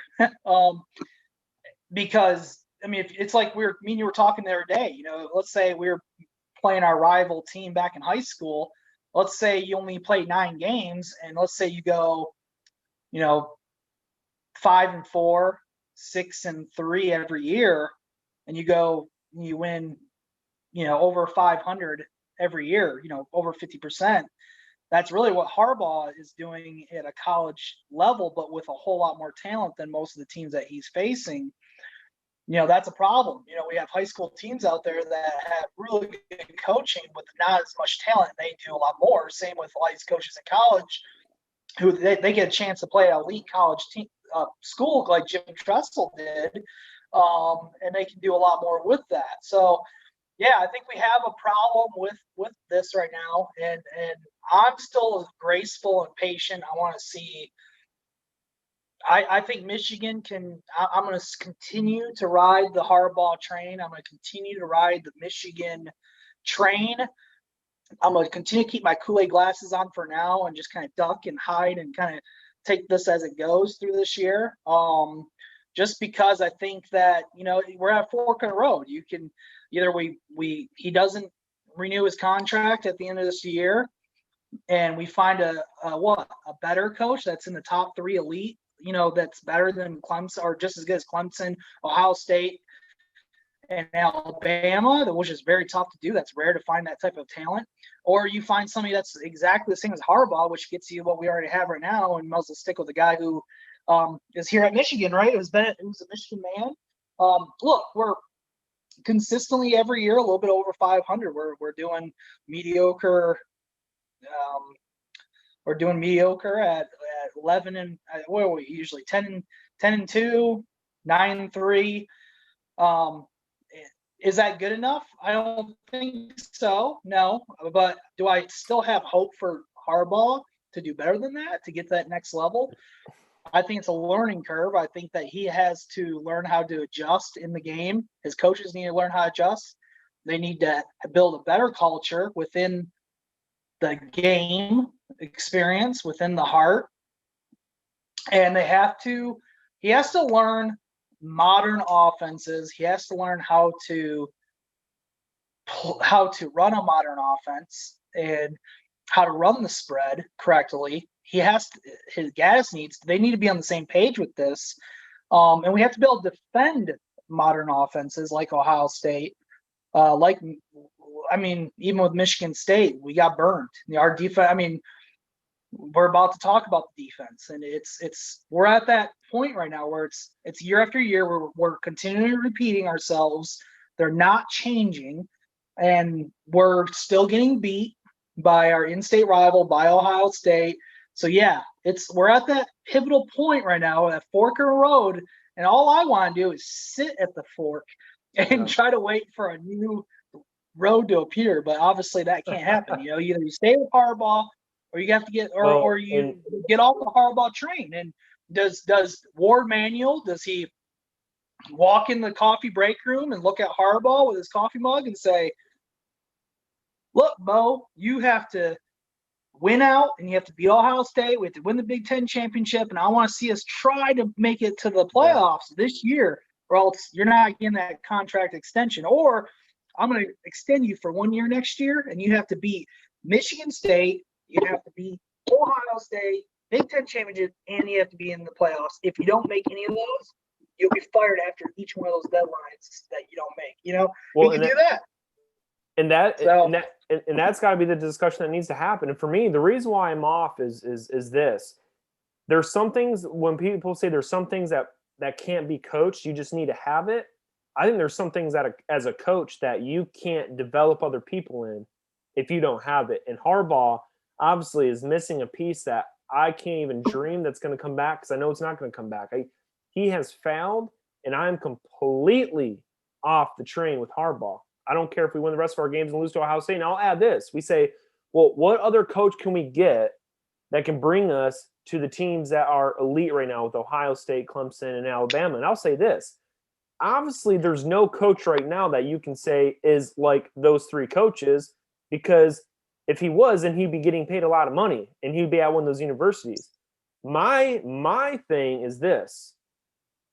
Speaker 3: Because, it's like me and you were talking the other day. Let's say we were playing our rival team back in high school. Let's say you only play 9 games, and let's say you go, 5-4, 6-3 every year, and you win, over 500 every year, over 50%. That's really what Harbaugh is doing at a college level, but with a whole lot more talent than most of the teams that he's facing. That's a problem. We have high school teams out there that have really good coaching with not as much talent. They do a lot more. Same with all these coaches in college who they get a chance to play at elite college team, school like Jim Tressel did, and they can do a lot more with that. So, yeah, I think we have a problem with this right now, and I'm still graceful and patient. I want to see. I think Michigan can. I'm going to continue to ride the Harbaugh train. I'm going to continue to ride the Michigan train. I'm going to continue to keep my Kool-Aid glasses on for now and just kind of duck and hide and kind of take this as it goes through this year. Just because I think that, we're at a fork in the road. You can either he doesn't renew his contract at the end of this year, and we find a better coach that's in the top 3 elite, that's better than Clemson or just as good as Clemson, Ohio State, and Alabama, which is very tough to do. That's rare to find that type of talent. Or you find somebody that's exactly the same as Harbaugh, which gets you what we already have right now, and might as well stick with the guy who is here at Michigan, right? It was a Michigan man. Look, we're consistently every year a little bit over 500. We're doing mediocre we're doing mediocre at 11 and what are we usually 10-2, 9-3. Is that good enough? I don't think so. No, but do I still have hope for Harbaugh to do better than that, to get to that next level? I think it's a learning curve. I think that he has to learn how to adjust in the game. His coaches need to learn how to adjust. They need to build a better culture within the game experience, within the heart. And he has to learn modern offenses. He has to learn how to run a modern offense and how to run the spread correctly. His guys they need to be on the same page with this. And we have to be able to defend modern offenses like Ohio State. Even with Michigan State, we got burned. Our defense, we're about to talk about the defense, and we're at that point right now where it's year after year we're continually repeating ourselves. They're not changing, and we're still getting beat by our in-state rival, by Ohio State. So yeah, we're at that pivotal point right now, that fork in the road, and all I want to do is sit at the fork and try to wait for a new road to appear. But obviously that can't happen. Either you stay with Harbaugh, or you have to get, or you get off the Harbaugh train. And does Ward Manuel, does he walk in the coffee break room and look at Harbaugh with his coffee mug and say, "Look, Bo, you have to win out, and you have to beat Ohio State. We have to win the Big Ten championship, and I want to see us try to make it to the playoffs this year, or else you're not getting that contract extension. Or I'm going to extend you for 1 year next year, and you have to beat Michigan State, you have to beat Ohio State, Big Ten championship, and you have to be in the playoffs. If you don't make any of those, you'll be fired after each one of those deadlines that you don't make."
Speaker 2: Well,
Speaker 3: we can do that.
Speaker 2: And that's got to be the discussion that needs to happen. And for me, the reason why I'm off is this: there's some things, when people say there's some things that can't be coached, you just need to have it. I think there's some things that as a coach that you can't develop other people in if you don't have it. And Harbaugh obviously is missing a piece that I can't even dream that's going to come back, because I know it's not going to come back. He has failed, and I'm completely off the train with Harbaugh. I don't care if we win the rest of our games and lose to Ohio State. And I'll add this. We say, well, what other coach can we get that can bring us to the teams that are elite right now with Ohio State, Clemson, and Alabama? And I'll say this. Obviously, there's no coach right now that you can say is like those three coaches, because if he was, then he'd be getting paid a lot of money, and he'd be at one of those universities. My thing is this.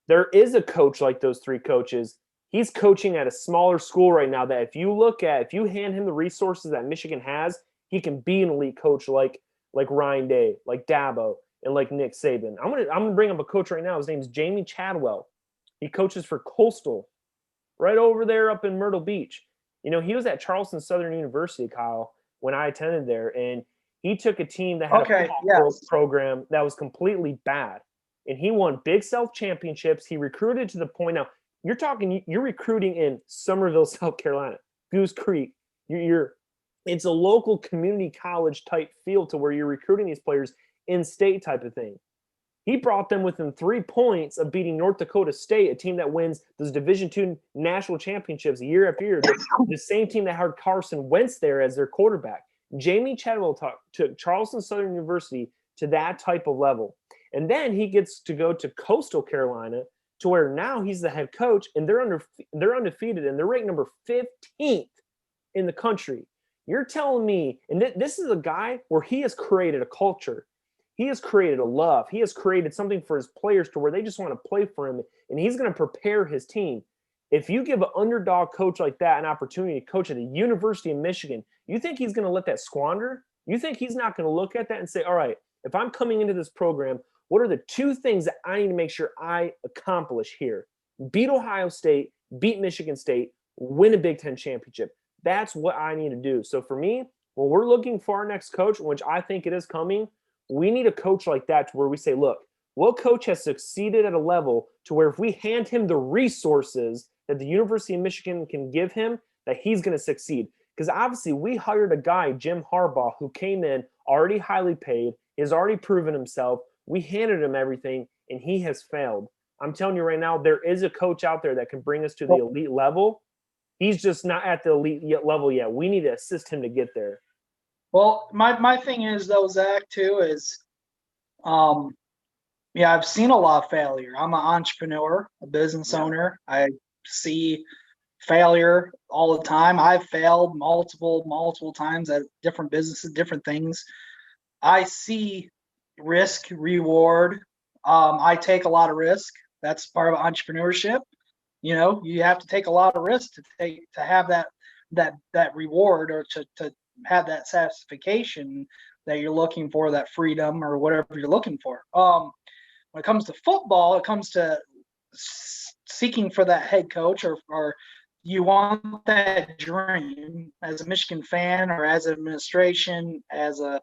Speaker 2: There is a coach like those three coaches. He's coaching at a smaller school right now that if you hand him the resources that Michigan has, he can be an elite coach like Ryan Day, like Dabo, and like Nick Saban. I'm gonna bring up a coach right now. His name's Jamie Chadwell. He coaches for Coastal, right over there up in Myrtle Beach. He was at Charleston Southern University, Kyle, when I attended there, and he took a team that had a football program that was completely bad, and he won Big South championships. He recruited to the point now. You're recruiting in Summerville, South Carolina, Goose Creek. It's a local community college type feel to where you're recruiting these players in state type of thing. He brought them within 3 points of beating North Dakota State, a team that wins those Division II national championships year after year. The same team that had Carson Wentz there as their quarterback. Jamie Chadwell took Charleston Southern University to that type of level. And then he gets to go to Coastal Carolina, to where now he's the head coach, and they're undefeated, and they're ranked number 15th in the country. You're telling me, and this is a guy where he has created a culture. He has created a love. He has created something for his players to where they just want to play for him, and he's going to prepare his team. If you give an underdog coach like that an opportunity to coach at the University of Michigan, you think he's going to let that squander? You think he's not going to look at that and say, all right, if I'm coming into this program, what are the 2 things that I need to make sure I accomplish here? Beat Ohio State, beat Michigan State, win a Big Ten championship. That's what I need to do. So for me, when we're looking for our next coach, which I think it is coming, we need a coach like that to where we say, look, what coach has succeeded at a level to where if we hand him the resources that the University of Michigan can give him, that he's going to succeed? Because obviously we hired a guy, Jim Harbaugh, who came in already highly paid. He has already proven himself. We handed him everything, and he has failed. I'm telling you right now, there is a coach out there that can bring us to the elite level. He's just not at the elite level yet. We need to assist him to get there.
Speaker 3: Well, my thing is, though, Zach, too, is yeah, I've seen a lot of failure. I'm an entrepreneur, a business owner. I see failure all the time. I've failed multiple times at different businesses, different things. I see risk, reward. I take a lot of risk. That's part of entrepreneurship. You know, you have to take a lot of risk to have that reward, or to have that satisfaction that you're looking for, that freedom or whatever you're looking for. When it comes to football, it comes to seeking for that head coach, or you want that dream as a Michigan fan, or as an administration, as a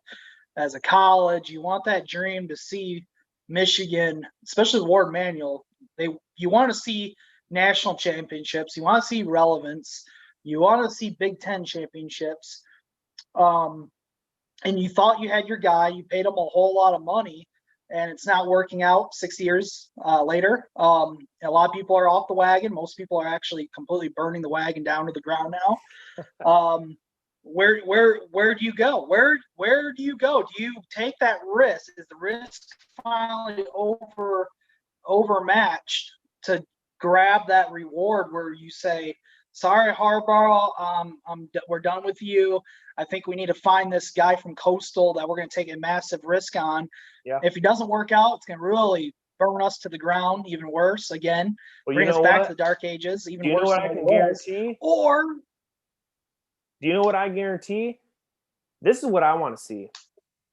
Speaker 3: college, you want that dream to see Michigan, especially Ward Manual. You want to see national championships. You want to see relevance. You want to see Big Ten championships. And you thought you had your guy. You paid him a whole lot of money, and it's not working out 6 years later. A lot of people are off the wagon. Most people are actually completely burning the wagon down to the ground now. Where do you go? Where do you go? Do you take that risk? Is the risk finally overmatched to grab that reward where you say, sorry, Harbaugh, we're done with you. I think we need to find this guy from Coastal that we're going to take a massive risk on. Yeah. If he doesn't work out, it's going to really burn us to the ground even worse again. Bring us back to the dark ages, even worse. Do you know what I can guarantee? Or
Speaker 2: do you know what I guarantee? This is what I want to see.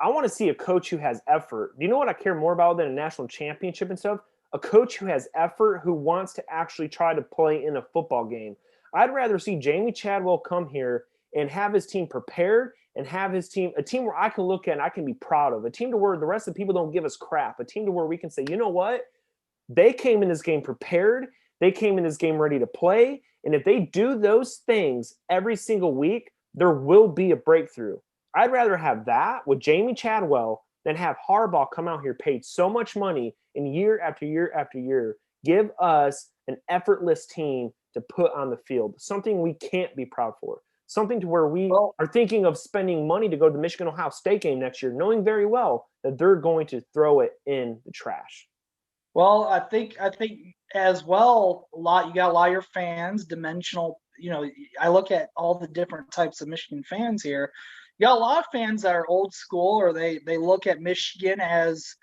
Speaker 2: I want to see a coach who has effort. Do you know what I care more about than a national championship and stuff? A coach who has effort, who wants to actually try to play in a football game. I'd rather see Jamie Chadwell come here and have his team prepared, and have his team, a team where I can look at and I can be proud of, a team to where the rest of the people don't give us crap, a team to where we can say, you know what? They came in this game prepared. They came in this game ready to play. And if they do those things every single week, there will be a breakthrough. I'd rather have that with Jamie Chadwell than have Harbaugh come out here paid so much money in year after year after year, give us an effortless team to put on the field, something we can't be proud for, something to where we are thinking of spending money to go to the Michigan-Ohio State game next year, knowing very well that they're going to throw it in the trash.
Speaker 3: Well, I think as well, you got a lot of your fans, dimensional. You know, I look at all the different types of Michigan fans here. You got a lot of fans that are old school, or they look at Michigan as,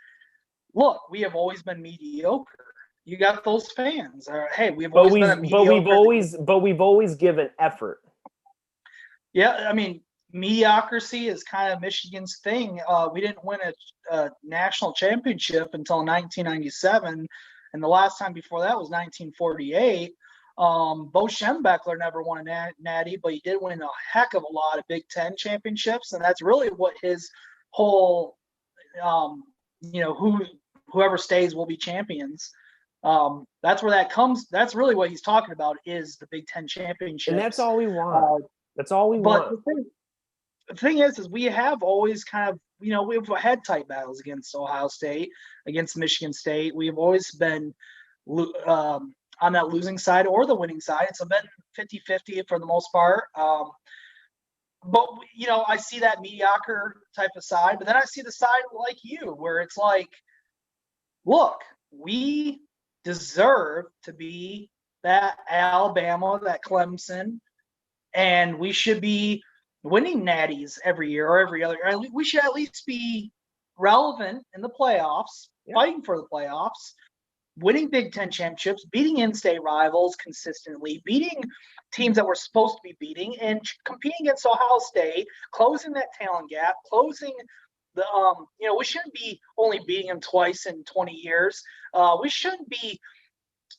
Speaker 3: look, we have always been mediocre. You got those fans. Hey, we've always been a mediocre.
Speaker 2: But we've always given effort.
Speaker 3: Yeah, I mean, mediocrity is kind of Michigan's thing. We didn't win a national championship until 1997, and the last time before that was 1948. Bo Schembechler never won a natty, but he did win a heck of a lot of Big Ten championships, and that's really what his whole, whoever stays will be champions. That's where that comes. That's really what he's talking about, is the Big Ten championship,
Speaker 2: and that's all we want. That's all we want.
Speaker 3: The thing is we have always kind of, we've had tight battles against Ohio State, against Michigan State. We've always been on that losing side or the winning side. It's been 50-50 for the most part. But, I see that mediocre type of side, but then I see the side like you, where it's like, look, we deserve to be that Alabama, that Clemson, and we should be winning natties every year or every other year. We should at least be relevant in the playoffs, fighting for the playoffs, winning Big Ten championships, beating in-state rivals consistently, beating teams that we're supposed to be beating, and competing against Ohio State, closing that talent gap, closing the we shouldn't be only beating them twice in 20 years. We shouldn't be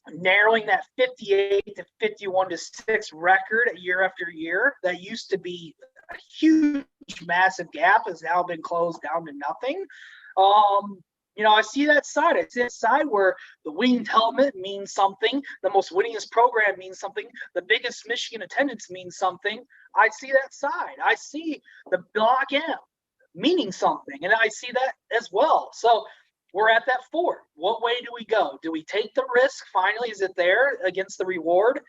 Speaker 3: narrowing that 58 to 51 to 6 record year after year. That used to be a huge, massive gap, has now been closed down to nothing. I see that side. I see that side where the winged helmet means something. The most winningest program means something. The biggest Michigan attendance means something. I see that side. I see the Block M. meaning something. And I see that as well. So we're at that 4. What way do we go? Do we take the risk? Finally, is it there against the reward?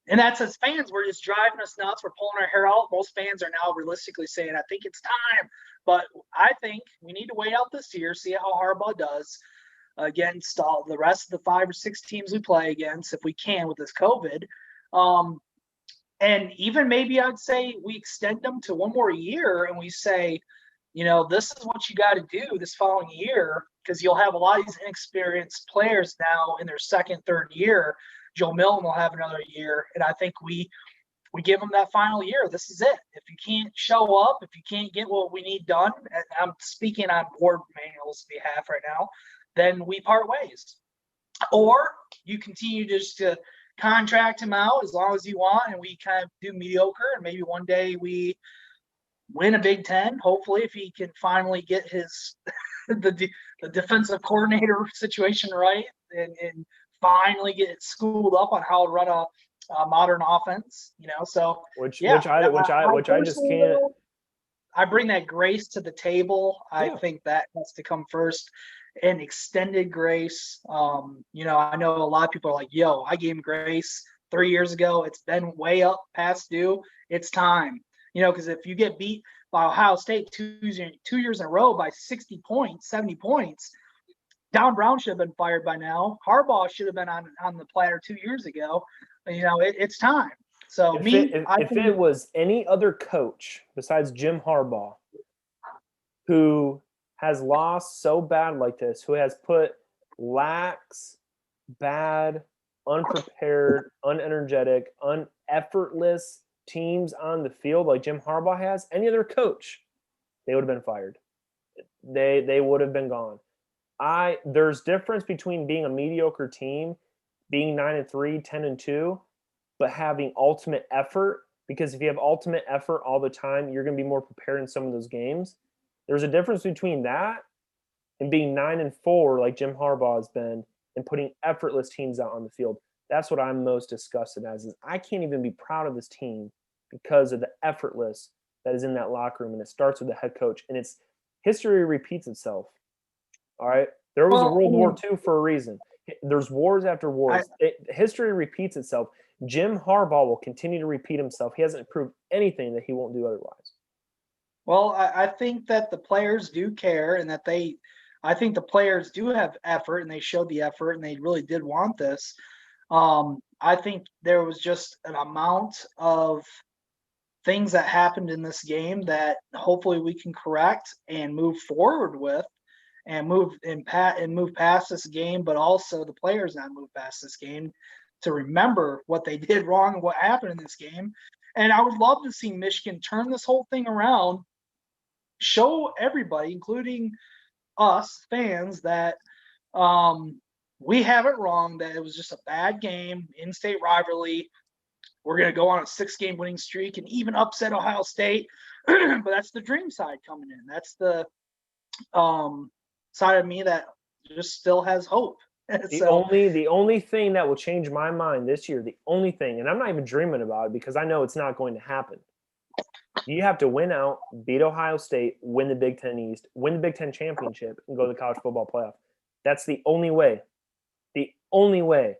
Speaker 3: And that's, as fans, we're just driving us nuts. We're pulling our hair out. Most fans are now realistically saying, I think it's time. But I think we need to wait out this year, see how Harbaugh does against all the rest of the 5 or 6 teams we play against, if we can, with this COVID. And even maybe I'd say we extend them to one more year and we say, this is what you got to do this following year, because you'll have a lot of these inexperienced players now in their second, third year. Joe Milton will have another year. And I think we give them that final year. This is it. If you can't show up, if you can't get what we need done, and I'm speaking on Board Manual's behalf right now, then we part ways. Or you continue just to contract him out as long as you want, and we kind of do mediocre, and maybe one day we win a Big Ten, hopefully, if he can finally get his the defensive coordinator situation right and finally get schooled up on how to run a modern offense, So
Speaker 2: which I just can't.
Speaker 3: I bring that grace to the table. I think that has to come first. And extended grace. I know a lot of people are like, "Yo, I gave him grace 3 years ago. It's been way up past due. It's time." Because if you get beat by Ohio State 2 years in a row by 60 points, 70 points, Don Brown should have been fired by now. Harbaugh should have been on the platter 2 years ago. It's time. So
Speaker 2: if it was any other coach besides Jim Harbaugh who has lost so bad like this, who has put lax, bad, unprepared, unenergetic, uneffortless teams on the field like Jim Harbaugh has, any other coach, they would have been fired. They would have been gone. There's difference between being a mediocre team, being 9-3, 10-2, but having ultimate effort, because if you have ultimate effort all the time, you're going to be more prepared in some of those games. There's a difference between that and being 9-4 like Jim Harbaugh has been and putting effortless teams out on the field. That's what I'm most disgusted as, is I can't even be proud of this team because of the effortless that is in that locker room, and it starts with the head coach. And it's history repeats itself. All right? There was a World War II for a reason. There's wars after wars. History repeats itself. Jim Harbaugh will continue to repeat himself. He hasn't proved anything that he won't do otherwise.
Speaker 3: Well, I think that the players do care, and that I think the players do have effort, and they showed the effort, and they really did want this. I think there was just an amount of things that happened in this game that hopefully we can correct and move forward with, and move past this game, but also the players not move past this game to remember what they did wrong and what happened in this game. And I would love to see Michigan turn this whole thing around, show everybody, including us fans, that we have it wrong, that it was just a bad game, in-state rivalry. We're going to go on a 6-game winning streak and even upset Ohio State. But that's the dream side coming in. That's the side of me that just still has hope.
Speaker 2: The only thing that will change my mind this year, the only thing, and I'm not even dreaming about it because I know it's not going to happen. You have to win out, beat Ohio State, win the Big Ten East, win the Big Ten championship, and go to the college football playoff. That's the only way. The only way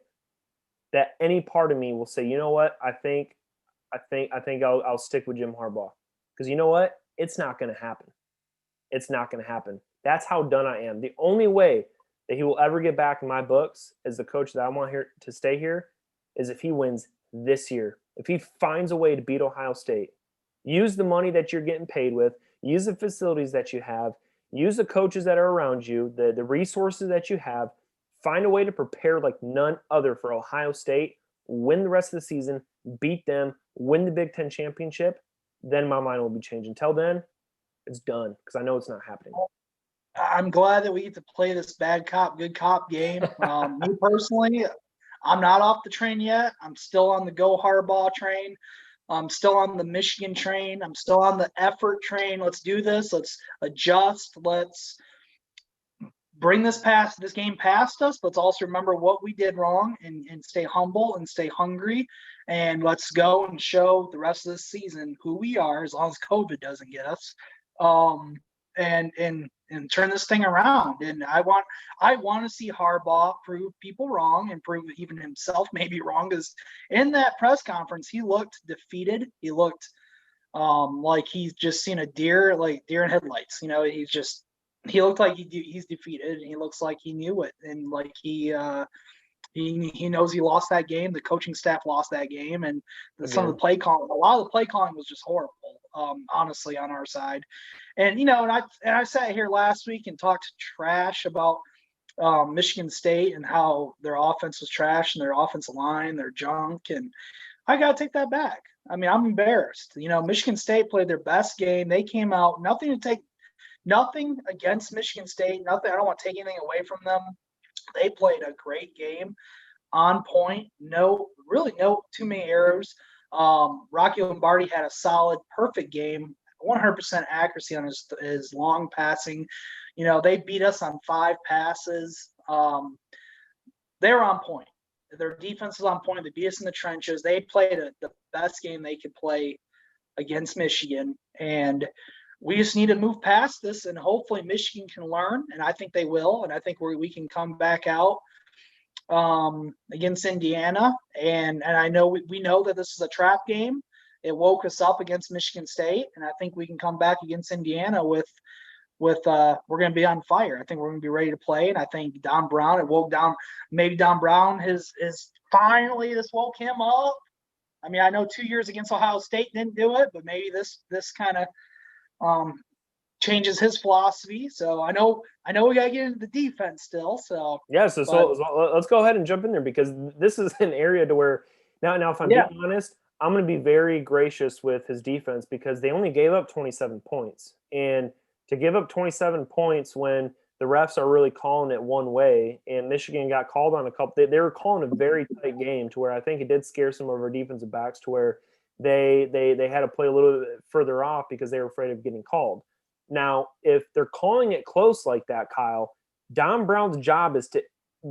Speaker 2: that any part of me will say, you know what, I think I'll stick with Jim Harbaugh. Because you know what? It's not going to happen. It's not going to happen. That's how done I am. The only way that he will ever get back in my books as the coach that I want here to stay here is if he wins this year. If he finds a way to beat Ohio State, use the money that you're getting paid with, use the facilities that you have, use the coaches that are around you, the resources that you have, find a way to prepare like none other for Ohio State, win the rest of the season, beat them, win the Big Ten championship, then my mind will be changed. Until then, it's done because I know it's not happening.
Speaker 3: I'm glad that we get to play this bad cop, good cop game. Me personally, I'm not off the train yet. I'm still on the Go Harbaugh train. I'm still on the Michigan train. I'm still on the effort train. Let's do this. Let's adjust. Let's bring this game past us. Let's also remember what we did wrong and stay humble and stay hungry. And let's go and show the rest of the season who we are, as long as COVID doesn't get us. and turn this thing around. And I want to see Harbaugh prove people wrong and prove even himself maybe wrong, because in that press conference he looked defeated. He looked like he's just seen a deer in headlights. He looked like he's defeated, and he looks like he knew it, and like he knows he lost that game. The coaching staff lost that game, and some of the play calling, a lot of the play calling was just horrible, honestly, on our side. And I sat here last week and talked trash about Michigan State and how their offense was trash and their offensive line, their junk, and I got to take that back. I mean, I'm embarrassed. Michigan State played their best game. They came out, nothing against Michigan State, nothing. I don't want to take anything away from them. They played a great game, on point. No too many errors. Rocky Lombardi had a solid, perfect game, 100% accuracy on his long passing. They beat us on 5 passes. They were on point. Their defense was on point. They beat us in the trenches. They played the best game they could play against Michigan, and we just need to move past this, and hopefully Michigan can learn, and I think they will, and I think we can come back out against Indiana, and I know we know that this is a trap game. It woke us up against Michigan State, and I think we can come back against Indiana with we're going to be on fire. I think we're going to be ready to play, and I think Don Brown, maybe Don Brown is finally, this woke him up. I mean, I know 2 years against Ohio State didn't do it, but maybe this kind of changes his philosophy. So I know we got to get into the defense still. So
Speaker 2: yeah, so let's go ahead and jump in there, because this is an area to where now if I'm being honest, I'm going to be very gracious with his defense, because they only gave up 27 points, and to give up 27 points when the refs are really calling it one way, and Michigan got called on a couple. They were calling a very tight game, to where I think it did scare some of our defensive backs, to where they had to play a little bit further off because they were afraid of getting called. Now, if they're calling it close like that, Kyle, Don Brown's job is to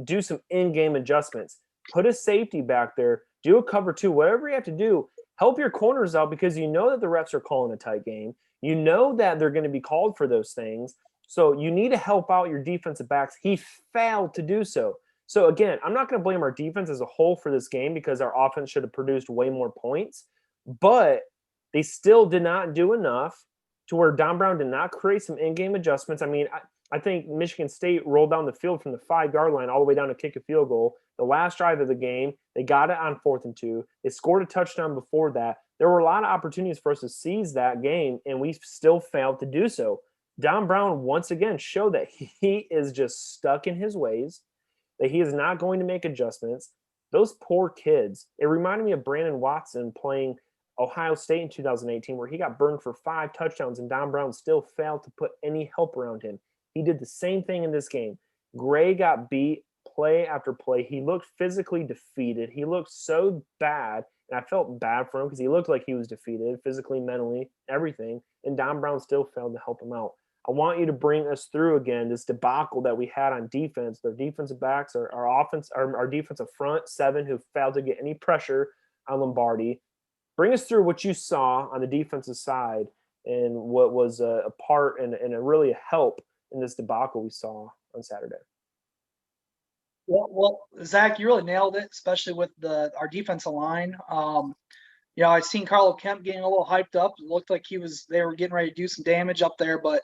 Speaker 2: do some in-game adjustments. Put a safety back there, do a cover 2, whatever you have to do. Help your corners out, because you know that the refs are calling a tight game. You know that they're going to be called for those things. So you need to help out your defensive backs. He failed to do so. So again, I'm not going to blame our defense as a whole for this game, because our offense should have produced way more points. But they still did not do enough to where Don Brown did not create some in-game adjustments. I mean, I think Michigan State rolled down the field from the 5-yard line all the way down to kick a field goal. The last drive of the game, they got it on 4th and 2. They scored a touchdown before that. There were a lot of opportunities for us to seize that game, and we still failed to do so. Don Brown once again showed that he is just stuck in his ways, that he is not going to make adjustments. Those poor kids. It reminded me of Brandon Watson playing Ohio State in 2018, where he got burned for 5 touchdowns, and Don Brown still failed to put any help around him. He did the same thing in this game. Gray got beat play after play. He looked physically defeated. He looked so bad, and I felt bad for him, because he looked like he was defeated physically, mentally, everything, and Don Brown still failed to help him out. I want you to bring us through again this debacle that we had on defense. Their defensive backs, our defensive front 7 who failed to get any pressure on Lombardi. Bring us through what you saw on the defensive side, and what was a part and a really a help in this debacle we saw on Saturday.
Speaker 3: Well, Zach, you really nailed it, especially with our defensive line. I've seen Carlo Kemp getting a little hyped up. It looked like they were getting ready to do some damage up there, but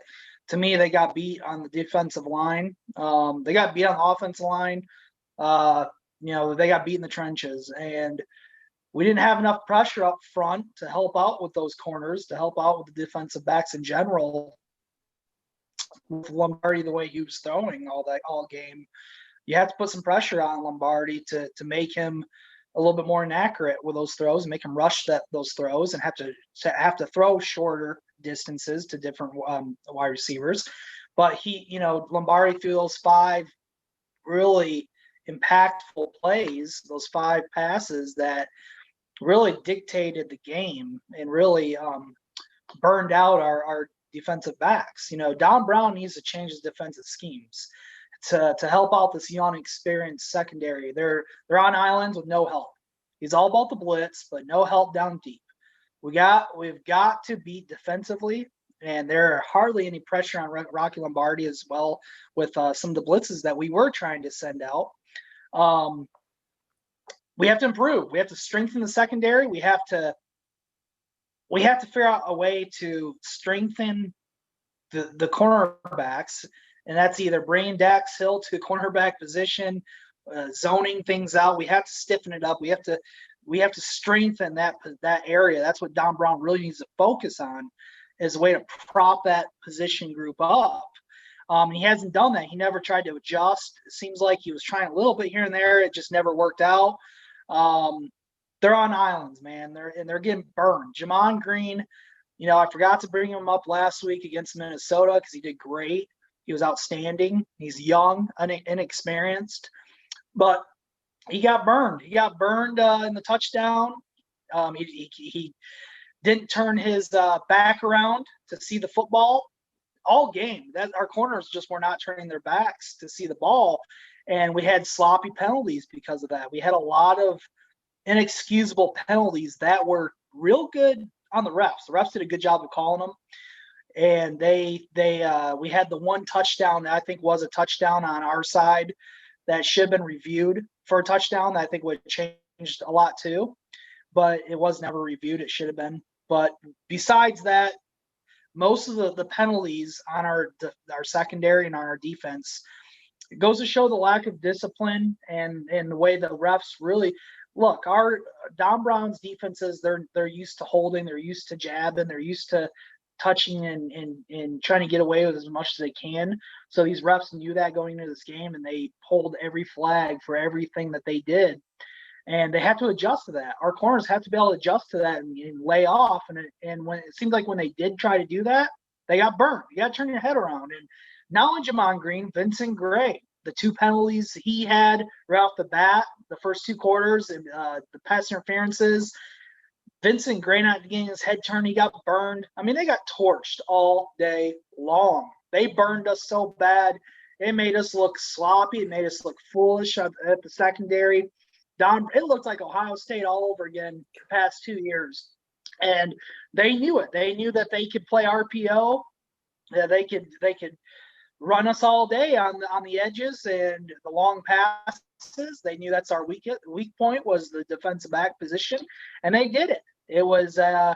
Speaker 3: to me, they got beat on the defensive line. They got beat on the offensive line. They got beat in the trenches, and we didn't have enough pressure up front to help out with those corners, to help out with the defensive backs in general. With Lombardi, the way he was throwing all game, you have to put some pressure on Lombardi to make him a little bit more inaccurate with those throws, and make him rush those throws, and have to throw shorter distances to different wide receivers. But Lombardi threw those 5 really impactful plays, those 5 passes that really dictated the game and really burned out our defensive backs. Don Brown needs to change his defensive schemes to help out this young, experienced secondary. They're on islands with no help. He's all about the blitz, but no help down deep. We've got to beat defensively. and there are hardly any pressure on Rocky Lombardi as well with some of the blitzes that we were trying to send out. We have to improve. We have to strengthen the secondary. We have to figure out a way to strengthen the cornerbacks, and that's either bringing Dax Hill to the cornerback position, zoning things out. We have to stiffen it up. We have to strengthen that area. That's what Don Brown really needs to focus on, as a way to prop that position group up. He hasn't done that. He never tried to adjust. It seems like he was trying a little bit here and there. It just never worked out. They're on islands, man. They're getting burned. Jamon Green, I forgot to bring him up last week against Minnesota because he did great. He was outstanding. He's young, inexperienced, but he got burned. He got burned in the touchdown. He didn't turn his back around to see the football all game. That our corners just were not turning their backs to see the ball, and we had sloppy penalties because of that. We had a lot of inexcusable penalties that were real good on the refs. The refs did a good job of calling them, and we had the one touchdown that I think was a touchdown on our side that should have been reviewed for a touchdown. That I think would have changed a lot too, but it was never reviewed. It should have been. But besides that, most of the penalties on our secondary and on our defense, it goes to show the lack of discipline and the way the refs really look. Our Don Brown's defenses, they're used to holding, they're used to jabbing, they're used to touching and trying to get away with as much as they can. So these refs knew that going into this game, and they pulled every flag for everything that they did. And they have to adjust to that. Our corners have to be able to adjust to that and lay off. And when it seems like when they did try to do that, they got burnt. You got to turn your head around. And not only Jamon Green, Vincent Gray, the two penalties he had right off the bat, the first two quarters, and the pass interferences. Vincent Gray not getting his head turned, he got burned. I mean, they got torched all day long. They burned us so bad. It made us look sloppy. It made us look foolish at the secondary. It looked like Ohio State all over again the past 2 years. And they knew it. They knew that they could play RPO. That they could run us all day on the edges and the long passes. They knew that's our weak point was the defensive back position, and they did it. It was a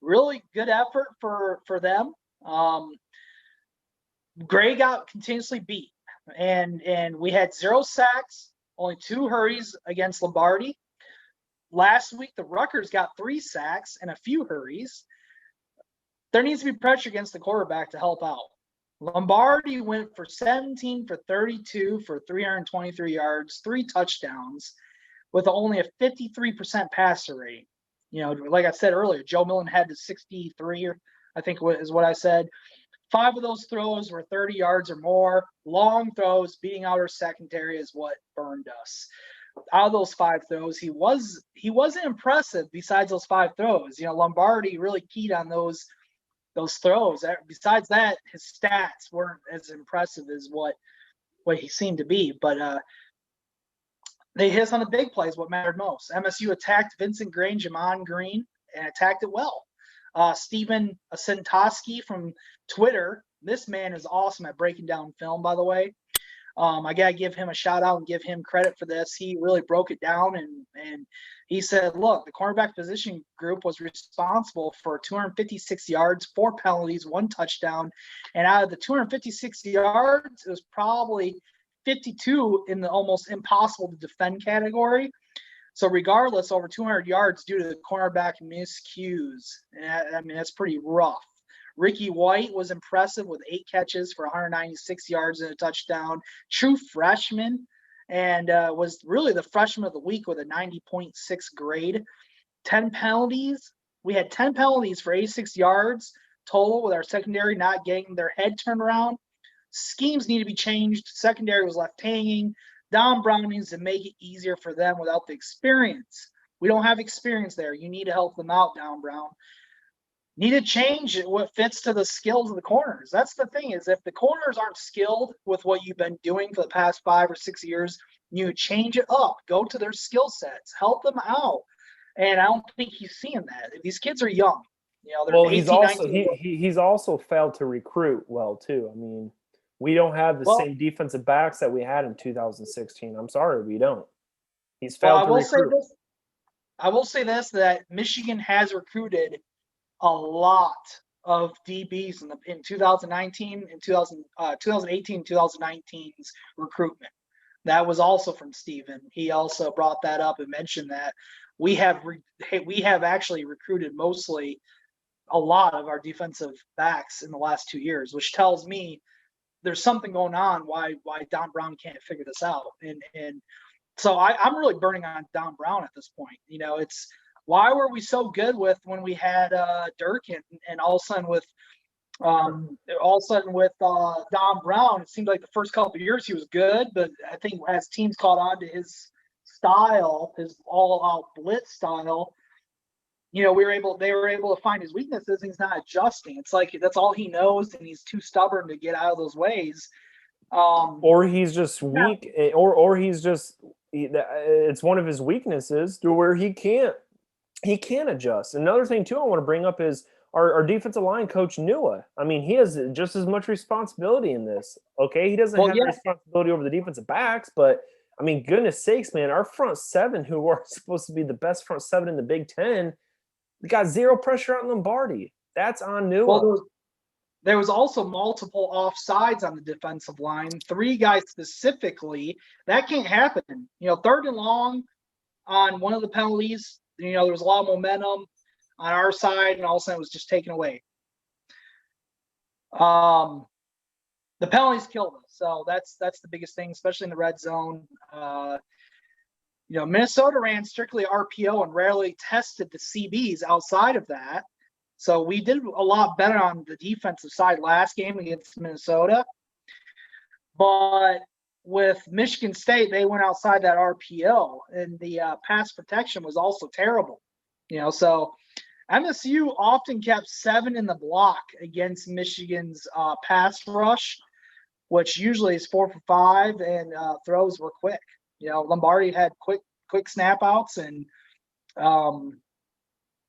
Speaker 3: really good effort for them. Gray got continuously beat, and we had 0 sacks, only 2 hurries against Lombardi. Last week, the Rutgers got 3 sacks and a few hurries. There needs to be pressure against the quarterback to help out. Lombardi went for 17 for 32 for 323 yards, 3 touchdowns, with only a 53% passer rate. Like I said earlier, Joe Millen had the 63, I think is what I said. 5 of those throws were 30 yards or more. Long throws, beating out our secondary is what burned us. Out of those 5 throws, he wasn't impressive besides those 5 throws. Lombardi really keyed on those throws. Besides that, his stats weren't as impressive as what he seemed to be. But they hit us on the big plays, what mattered most. MSU attacked Vincent Gray and Jamon Green and attacked it well. Steven Asintoski from Twitter, this man is awesome at breaking down film, by the way. I got to give him a shout out and give him credit for this. He really broke it down, and he said, look, the cornerback position group was responsible for 256 yards, 4 penalties, 1 touchdown. And out of the 256 yards, it was probably 52 in the almost impossible to defend category. So regardless, over 200 yards due to the cornerback miscues. I mean, that's pretty rough. Ricky White was impressive with 8 catches for 196 yards and a touchdown. True freshman, and was really the freshman of the week with a 90.6 grade. 10 penalties. We had 10 penalties for 86 yards total with our secondary not getting their head turned around. Schemes need to be changed. Secondary was left hanging. Don Brown needs to make it easier for them without the experience. We don't have experience there. You need to help them out, Don Brown. Need to change what fits to the skills of the corners. That's the thing, is if the corners aren't skilled with what you've been doing for the past 5 or 6 years, you change it up. Go to their skill sets. Help them out. And I don't think he's seeing that. These kids are young. They're
Speaker 2: Well,
Speaker 3: 18, 19.
Speaker 2: he's also failed to recruit well too. I mean, we don't have the
Speaker 3: Well,
Speaker 2: same defensive backs that we had in 2016. I'm sorry, we don't. He's
Speaker 3: well,
Speaker 2: failed to recruit.
Speaker 3: I will say this, that Michigan has recruited a lot of DBs in 2019 and 2018, 2019's recruitment. That was also from Steven. He also brought that up and mentioned that we have actually recruited mostly a lot of our defensive backs in the last 2 years, which tells me there's something going on why Don Brown can't figure this out. And so I'm really burning on Don Brown at this point. It's why were we so good when we had Dirk and all of a sudden with Don Brown, it seemed like the first couple of years he was good, but I think as teams caught on to his style, his all-out blitz style, they were able to find his weaknesses, and he's not adjusting. It's like that's all he knows, and he's too stubborn to get out of those ways.
Speaker 2: Or he's just weak, or he's just it's one of his weaknesses to where he can't adjust. Another thing too I want to bring up is our defensive line coach Nua. I mean, he has just as much responsibility in this. Okay, he doesn't have the responsibility over the defensive backs, but I mean, goodness sakes, man, our front seven, who are supposed to be the best front seven in the Big Ten, we got zero pressure on Lombardi. That's on Nua.
Speaker 3: Well, there was also multiple offsides on the defensive line, 3 guys specifically. That can't happen. 3rd and long on one of the penalties, there was a lot of momentum on our side, and all of a sudden it was just taken away. The penalties killed us, so that's the biggest thing, especially in the red zone. Minnesota ran strictly RPO and rarely tested the CBs outside of that. So we did a lot better on the defensive side last game against Minnesota. But with Michigan State, they went outside that RPO, and the pass protection was also terrible. So MSU often kept 7 in the block against Michigan's pass rush, which usually is 4 for 5, and throws were quick. Lombardi had quick snap outs, and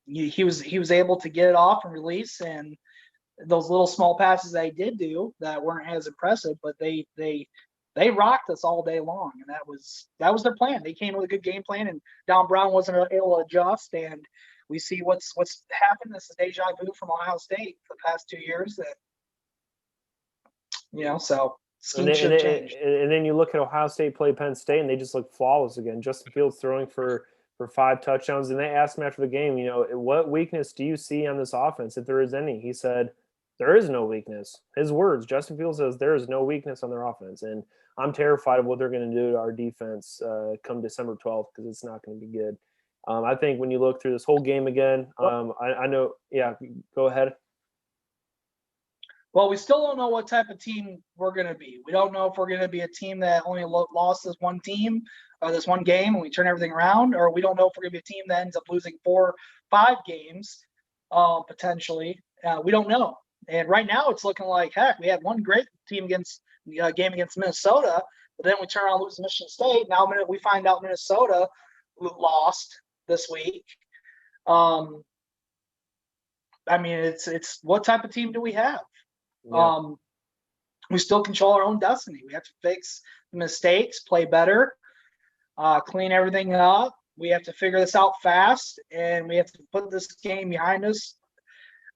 Speaker 3: he was able to get it off and release, and those little small passes they did do that weren't as impressive, but they rocked us all day long, and that was their plan. They came with a good game plan, and Don Brown wasn't able to adjust, and we see what's happened. This is deja vu from Ohio State for the past 2 years. So scheme should have changed.
Speaker 2: And then you look at Ohio State play Penn State, and they just look flawless again. Justin Fields throwing for 5 touchdowns, and they asked him after the game, what weakness do you see on this offense, if there is any? He said, there is no weakness. His words, Justin Fields says there is no weakness on their offense, and I'm terrified of what they're going to do to our defense come December 12th, because it's not going to be good. I think when you look through this whole game again, I know – yeah, go ahead.
Speaker 3: Well, we still don't know what type of team we're going to be. We don't know if we're going to be a team that only lost this one team or this one game and we turn everything around, or we don't know if we're going to be a team that ends up losing 4 or 5 games potentially. We don't know. And right now it's looking like, heck, we had one great team game against Minnesota, but then we turn around and lose to Michigan State. Now we find out Minnesota lost this week. I mean, it's what type of team do we have? Yeah. We still control our own destiny. We have to fix the mistakes, play better, clean everything up. We have to figure this out fast, and we have to put this game behind us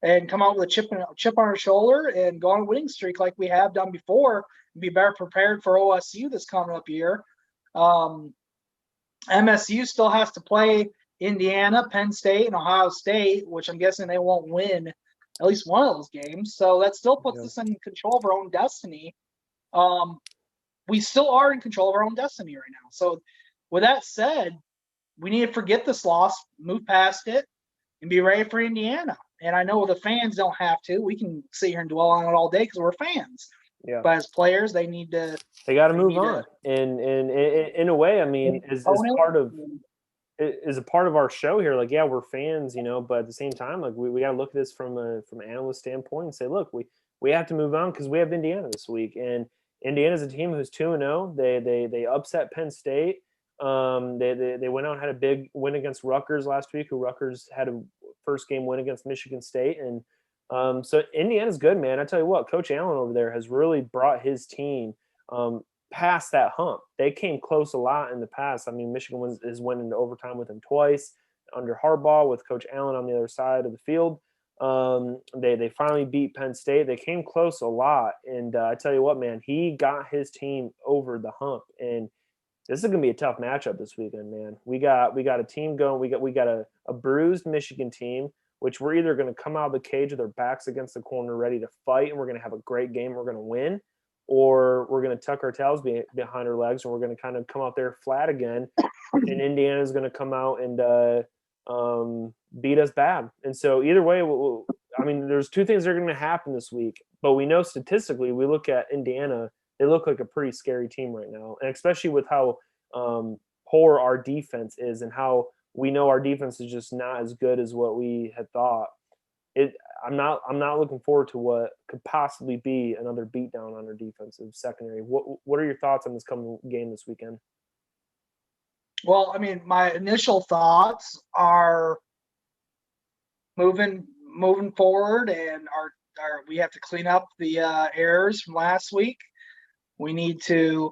Speaker 3: and come out with a chip on our shoulder and go on a winning streak like we have done before, and be better prepared for OSU this coming up year. MSU still has to play Indiana, Penn State, and Ohio State, which I'm guessing they won't win at least one of those games. So that still puts us in control of our own destiny. We still are in control of our own destiny right now. So with that said, we need to forget this loss, move past it, and be ready for Indiana. And I know the fans don't have to. We can sit here and dwell on it all day because we're fans. Yeah. But as players, they got
Speaker 2: to move on. And in a way, I mean, as part of is a part of our show here, like, yeah, we're fans, but at the same time, like, we got to look at this from an analyst standpoint and say, look, we have to move on because we have Indiana this week, and Indiana's a team who's 2-0. They upset Penn State. They went out and had a big win against Rutgers last week, who Rutgers had a first game win against Michigan State. And so Indiana's good, man. I tell you what, Coach Allen over there has really brought his team past that hump. They came close a lot in the past. I mean, Michigan has went into overtime with him twice under Harbaugh with Coach Allen on the other side of the field. They finally beat Penn State. They came close a lot. And I tell you what, man, he got his team over the hump. And this is going to be a tough matchup this weekend, man. We got a team going. We got a bruised Michigan team, which we're either going to come out of the cage with their backs against the corner, ready to fight, and we're going to have a great game. We're going to win, or we're going to tuck our tails behind our legs, and we're going to kind of come out there flat again. And Indiana is going to come out and beat us bad. And so either way, I mean, there's two things that are going to happen this week. But we know statistically, we look at Indiana. They look like a pretty scary team right now, and especially with how poor our defense is and how we know our defense is just not as good as what we had thought. I'm not looking forward to what could possibly be another beatdown on our defensive secondary. What are your thoughts on this coming game this weekend?
Speaker 3: Well, I mean, my initial thoughts are moving forward, and we have to clean up the errors from last week. We need to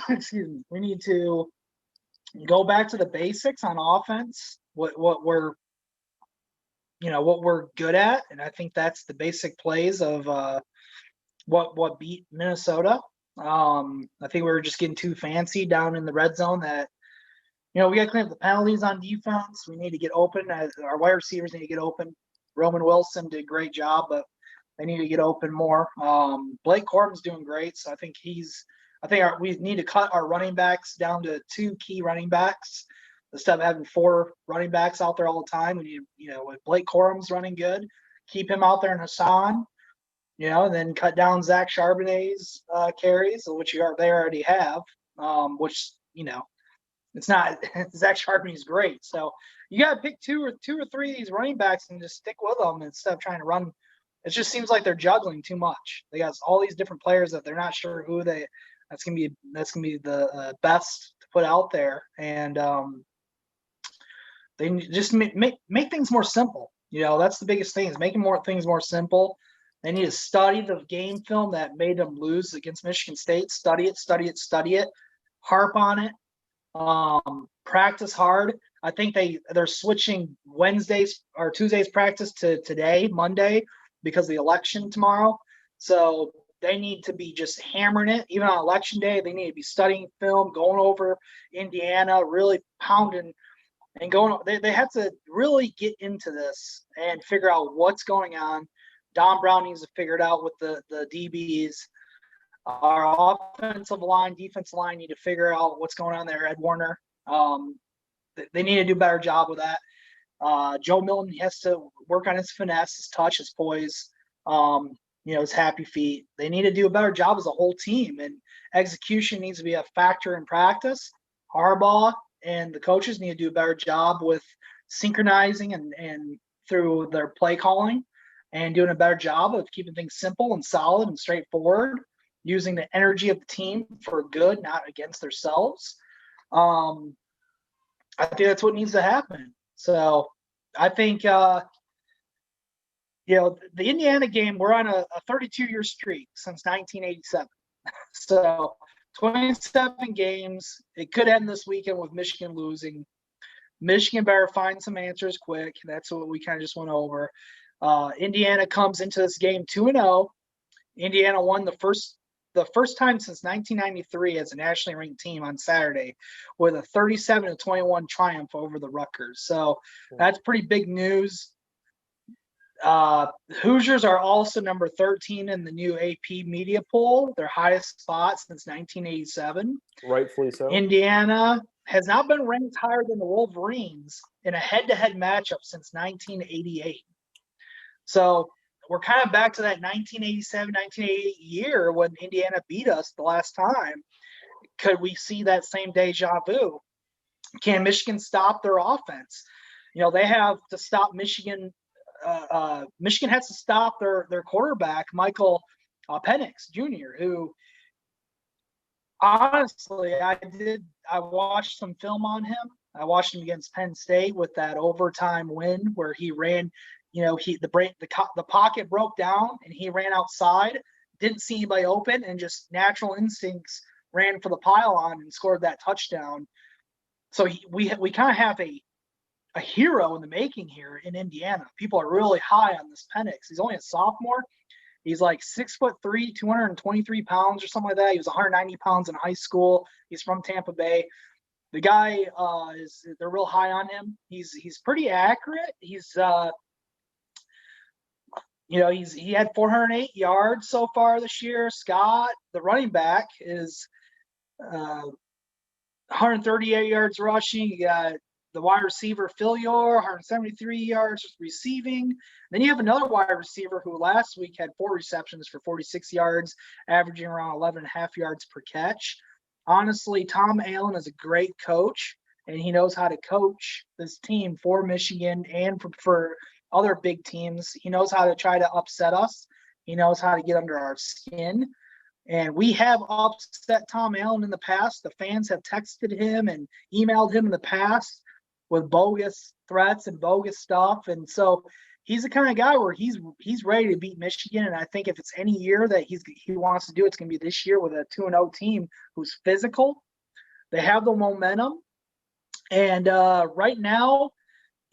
Speaker 3: excuse me. We need to go back to the basics on offense. What we're good at, and I think that's the basic plays of what beat Minnesota. I think we were just getting too fancy down in the red zone. That we got to clean up the penalties on defense. We need to get open. Our wide receivers need to get open. Roman Wilson did a great job, but they need to get open more. Blake Corum's doing great, so I think we need to cut our running backs down to 2 key running backs instead of having 4 running backs out there all the time. We need, with Blake Corum's running good, keep him out there in Hassan, and then cut down Zach Charbonnet's carries, which they already have, which, it's not – Zach Charbonnet's great. So you got to pick two or three of these running backs and just stick with them instead of trying to run. It just seems like they're juggling too much. They got all these different players that they're not sure who that's gonna be the best to put out there, and they just make things more simple. That's the biggest thing, is making things more simple. They need to study the game film that made them lose against Michigan State. Study it. Harp on it. Practice hard. I think they're switching Wednesdays or Tuesdays practice to today, Monday, because of the election tomorrow. So they need to be just hammering it. Even on election day, they need to be studying film, going over Indiana, really pounding and going. They have to really get into this and figure out what's going on. Don Brown needs to figure it out with the DBs. Our offensive line, defensive line need to figure out what's going on there. Ed Warner, they need to do a better job with that. Joe Milton has to work on his finesse, his touch, his poise, his happy feet. They need to do a better job as a whole team, and execution needs to be a factor in practice. Harbaugh and the coaches need to do a better job with synchronizing and through their play calling, and doing a better job of keeping things simple and solid and straightforward, using the energy of the team for good, not against themselves. I think that's what needs to happen. So I think, the Indiana game, we're on a 32-year streak since 1987. So 27 games. It could end this weekend with Michigan losing. Michigan better find some answers quick. That's what we kind of just went over. Indiana comes into this game 2-0. Indiana won the first time since 1993 as a nationally ranked team on Saturday with a 37-21 triumph over the Rutgers. So that's pretty big news. Hoosiers are also number 13 in the new AP media poll, their highest spot since 1987.
Speaker 2: Rightfully so.
Speaker 3: Indiana has not been ranked higher than the Wolverines in a head-to-head matchup since 1988. So we're kind of back to that 1987, 1988 year when Indiana beat us the last time. Could we see that same deja vu? Can Michigan stop their offense? They have to stop Michigan. Michigan has to stop their quarterback, Michael Penix Jr., who honestly, I watched some film on him. I watched him against Penn State with that overtime win where he ran. The pocket broke down and he ran outside, didn't see anybody open, and just natural instincts ran for the pylon and scored that touchdown. So we kind of have a hero in the making here in Indiana. People are really high on this Penix. He's only a sophomore. He's like 6'3", 223 pounds or something like that. He was 190 pounds in high school. He's from Tampa Bay. The guy they're real high on him. He's pretty accurate. He had 408 yards so far this year. Scott, the running back, is 138 yards rushing. You got the wide receiver, Philior, 173 yards receiving. Then you have another wide receiver who last week had 4 receptions for 46 yards, averaging around 11.5 yards per catch. Honestly, Tom Allen is a great coach, and he knows how to coach this team for Michigan and for other big teams. He knows how to try to upset us. He knows how to get under our skin. And we have upset Tom Allen in the past. The fans have texted him and emailed him in the past with bogus threats and bogus stuff. And so he's the kind of guy where he's ready to beat Michigan. And I think if it's any year that he wants to do, it's going to be this year with a 2-0 team who's physical. They have the momentum. And right now,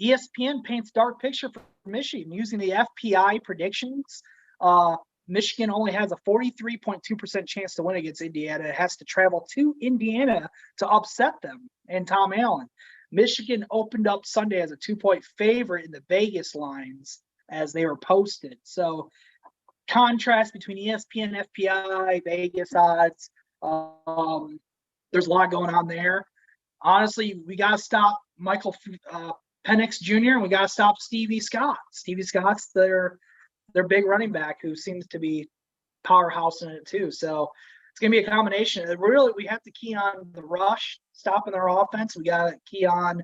Speaker 3: ESPN paints a dark picture for Michigan using the FPI predictions. Michigan only has a 43.2% chance to win against Indiana. It has to travel to Indiana to upset them and Tom Allen. Michigan opened up Sunday as a 2-point favorite in the Vegas lines as they were posted. So contrast between ESPN, FPI, Vegas odds. There's a lot going on there. Honestly, we got to stop Michael Penix Jr. and we got to stop Stevie Scott. Stevie Scott's their big running back who seems to be powerhouse in it too. So it's going to be a combination. Really, we have to key on the rush, stopping their offense. We got to key on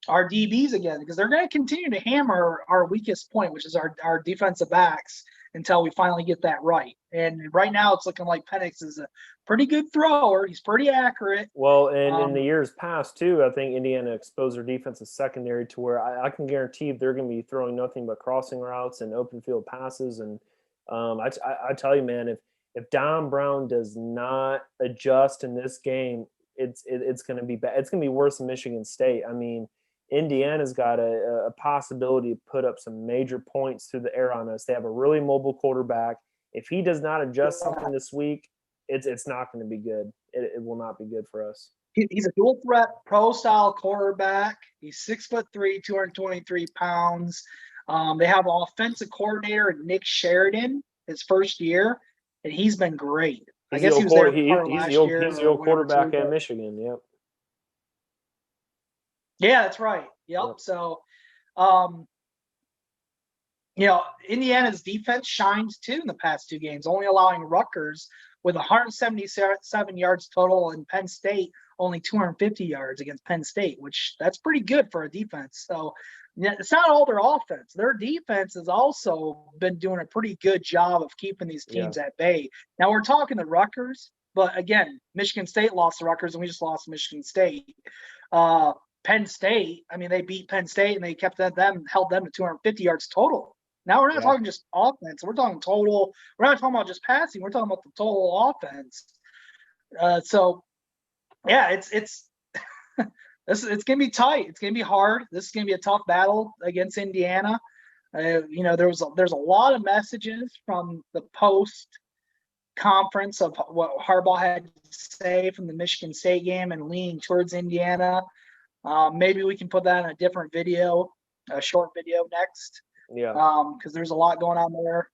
Speaker 3: our DBs again because they're going to continue to hammer our weakest point, which is our defensive backs, until we finally get that right. And right now it's looking like Penix is a pretty good thrower. He's pretty accurate.
Speaker 2: Well, and in the years past, too, I think Indiana exposed their defensive secondary to where I can guarantee they're going to be throwing nothing but crossing routes and open field passes. And I tell you, man, if Don Brown does not adjust in this game, it's going to be bad. It's going to be worse than Michigan State. I mean, Indiana's got a possibility to put up some major points through the air on us. They have a really mobile quarterback. If he does not adjust something this week, it's not going to be good. It will not be good for us.
Speaker 3: He's a dual threat pro style quarterback. He's 6'3", 223 pounds. They have an offensive coordinator, Nick Sheridan, his first year, and he's been great. I guess he was there last year.
Speaker 2: He's the old quarterback at Michigan. Yep.
Speaker 3: Yeah, that's right. Yep. So, Indiana's defense shines too in the past 2 games, only allowing Rutgers with 177 yards total and Penn State only 250 yards against Penn State, which that's pretty good for a defense. So it's not all their offense. Their defense has also been doing a pretty good job of keeping these teams at bay. Now we're talking the Rutgers, but again, Michigan State lost to Rutgers and we just lost to Michigan State. Penn State, I mean, they beat Penn State and they held them to 250 yards total. Now we're not talking just offense. We're talking total. We're not talking about just passing. We're talking about the total offense. It's it's gonna be tight. It's gonna be hard. This is gonna be a tough battle against Indiana. There's a lot of messages from the post conference of what Harbaugh had to say from the Michigan State game and leaning towards Indiana. Maybe we can put that in a different video, a short video next.
Speaker 2: Yeah.
Speaker 3: Because there's a lot going on there,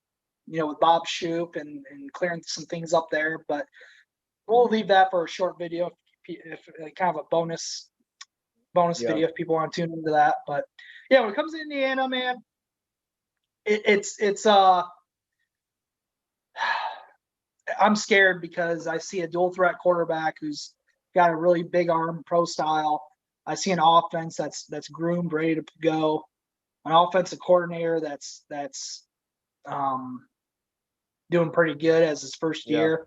Speaker 3: with Bob Shoop and clearing some things up there. But we'll leave that for a short video, if kind of a bonus video if people want to tune into that. But yeah, when it comes to Indiana, man, I'm scared because I see a dual threat quarterback who's got a really big arm, pro style. I see an offense that's groomed, ready to go. An offensive coordinator that's doing pretty good as his first year.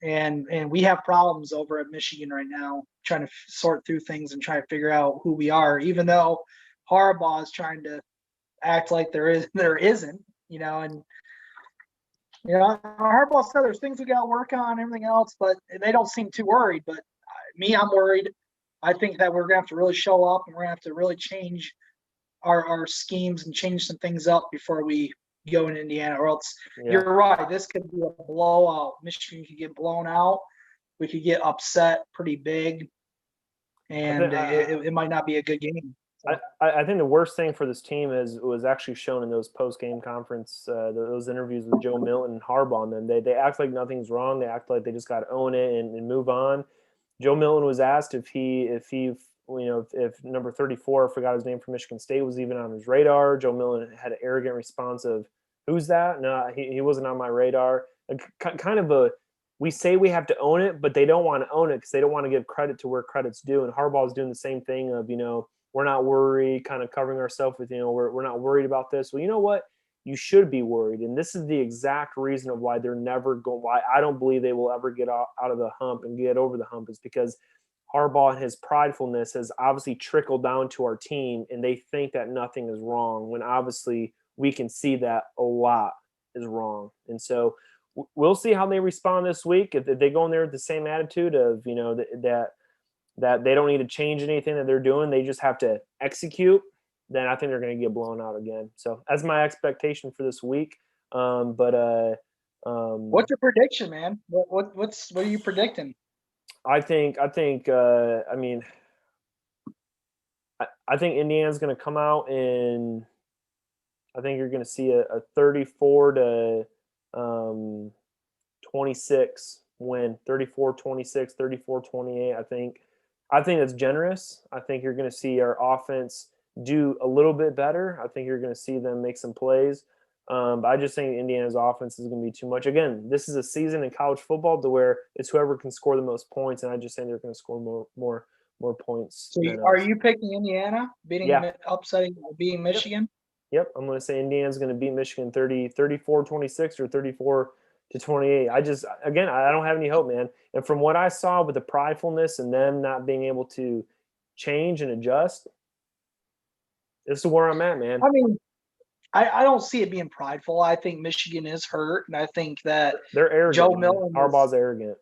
Speaker 3: and we have problems over at Michigan right now, trying to sort through things and try to figure out who we are. Even though Harbaugh is trying to act like there isn't, and Harbaugh said there's things we got to work on, everything else, but they don't seem too worried. But me, I'm worried. I think that we're gonna have to really show up, and we're gonna have to really change our schemes and change some things up before we go in Indiana, or else you're right. This could be a blowout. Michigan could get blown out. We could get upset pretty big, and it might not be a good game. So.
Speaker 2: I think the worst thing for this team was actually shown in those post-game conference, those interviews with Joe Milton and Harbaugh and them. They act like nothing's wrong. They act like they just got to own it and move on. Joe Milton was asked if number 34, I forgot his name, from Michigan State, was even on his radar. Joe Milton had an arrogant response of, "Who's that? No, he wasn't on my radar." Kind of we say we have to own it, but they don't want to own it because they don't want to give credit to where credit's due. And Harbaugh's doing the same thing of, we're not worried, kind of covering ourselves with, we're not worried about this. Well, you know what? You should be worried. And this is the exact reason of why they're never going, why I don't believe they will ever get out of the hump and get over the hump, is because Harbaugh and his pridefulness has obviously trickled down to our team, and they think that nothing is wrong when obviously we can see that a lot is wrong. And so we'll see how they respond this week. If they go in there with the same attitude of, that they don't need to change anything that they're doing, they just have to execute, then I think they're going to get blown out again. So that's my expectation for this week. What's
Speaker 3: your prediction, man? What are you predicting?
Speaker 2: I think Indiana's going to come out, and I think you're going to see a 34-26 win, 34-26, 34-28. I think that's generous. I think you're going to see our offense do a little bit better. I think you're going to see them make some plays. But I just think Indiana's offense is going to be too much. Again, this is a season in college football to where it's whoever can score the most points, and I just think they're going to score more points.
Speaker 3: So are you picking Indiana upsetting Michigan?
Speaker 2: Yep, I'm going to say Indiana's going to beat Michigan 34-26 or 34-28. I don't have any hope, man. And from what I saw with the pridefulness and them not being able to change and adjust, this is where I'm at, man.
Speaker 3: I mean, I don't see it being prideful. I think Michigan is hurt, and I think that
Speaker 2: they're arrogant.
Speaker 3: Joe Milton,
Speaker 2: Harbaugh's arrogant.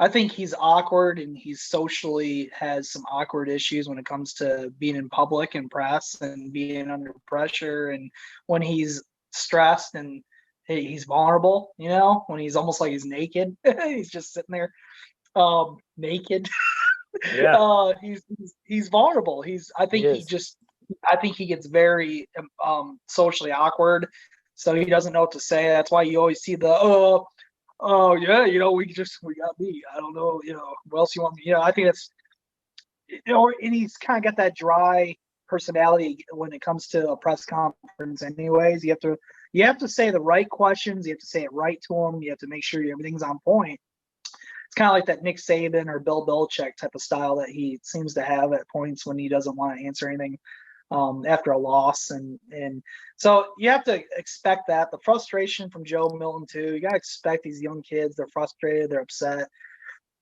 Speaker 3: I think he's awkward, and he socially has some awkward issues when it comes to being in public and press and being under pressure. And when he's stressed and he's vulnerable, when he's almost like he's naked, he's just sitting there naked.
Speaker 2: Yeah.
Speaker 3: He's vulnerable. I think he gets very socially awkward, so he doesn't know what to say. That's why you always see the oh yeah, we got beat. I don't know, what else you want me? I think that's, and he's kind of got that dry personality when it comes to a press conference. Anyways, you have to say the right questions. You have to say it right to him. You have to make sure everything's on point. It's kind of like that Nick Saban or Bill Belichick type of style that he seems to have at points when he doesn't want to answer anything after a loss. And so you have to expect that. The frustration from Joe Milton, too. You got to expect these young kids. They're frustrated. They're upset.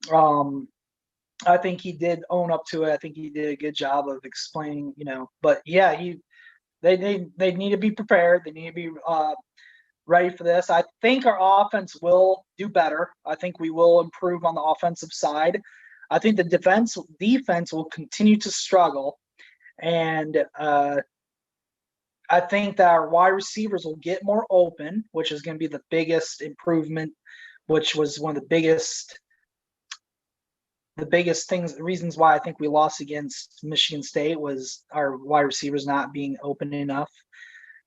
Speaker 3: I think he did own up to it. I think he did a good job of explaining, But, yeah, they need to be prepared. They need to be ready for this. I think our offense will do better. I think we will improve on the offensive side. I think the defense will continue to struggle. And I think that our wide receivers will get more open, which is going to be the biggest improvement, which was one of the biggest reasons why I think we lost against Michigan State was our wide receivers not being open enough.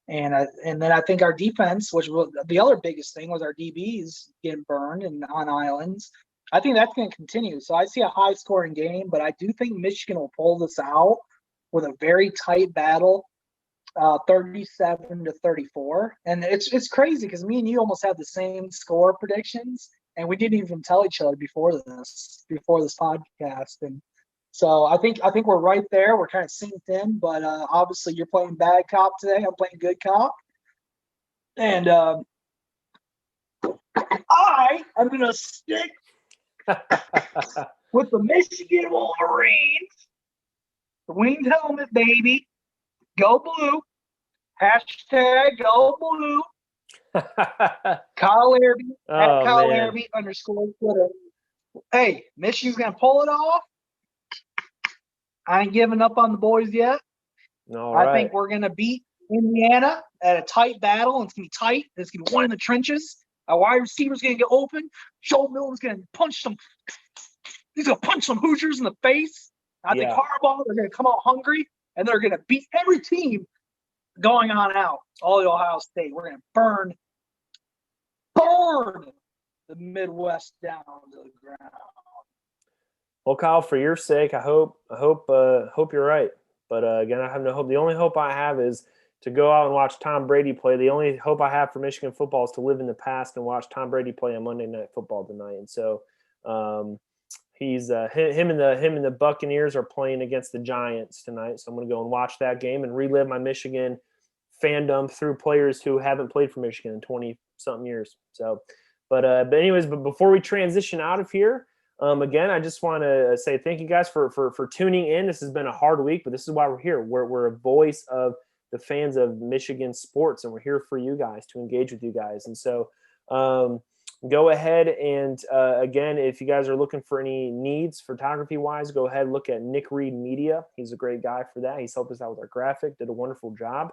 Speaker 3: And then I think our defense, which was the other biggest thing, was our DBs getting burned and on islands. I think that's going to continue. So I see a high-scoring game, but I do think Michigan will pull this out with a very tight battle, 37-34. And it's crazy because me and you almost had the same score predictions, and we didn't even tell each other before this podcast. And so I think we're right there. We're kind of synced in, but obviously you're playing bad cop today. I'm playing good cop. And I am going to stick with the Michigan Wolverines. The winged helmet, baby. Go blue. Hashtag go blue. Kyle Larrabee at Kyle Larrabee _ Twitter. Hey, Michigan's going to pull it off. I ain't giving up on the boys yet. I think we're going to beat Indiana at a tight battle. And it's going to be tight. It's going to be one in the trenches. Our wide receiver's going to get open. Joe Milton's going to punch some. He's going to punch some Hoosiers in the face. I think Harbaugh, they're going to come out hungry, and they're going to beat every team going on out. All the Ohio State. We're going to burn the Midwest down to the ground.
Speaker 2: Well, Kyle, for your sake, I hope you're right. But again, I have no hope. The only hope I have is to go out and watch Tom Brady play. The only hope I have for Michigan football is to live in the past and watch Tom Brady play on Monday Night Football tonight. And so he's him and the Buccaneers are playing against the Giants tonight. So I'm going to go and watch that game and relive my Michigan fandom through players who haven't played for Michigan in 20-something years. So, but anyways, before we transition out of here, again, I just want to say thank you guys for tuning in. This has been a hard week, but this is why we're here. We're a voice of the fans of Michigan sports, and we're here for you guys to engage with you guys. And so go ahead and, again, if you guys are looking for any needs photography-wise, go ahead and look at Nick Reed Media. He's a great guy for that. He's helped us out with our graphic, did a wonderful job.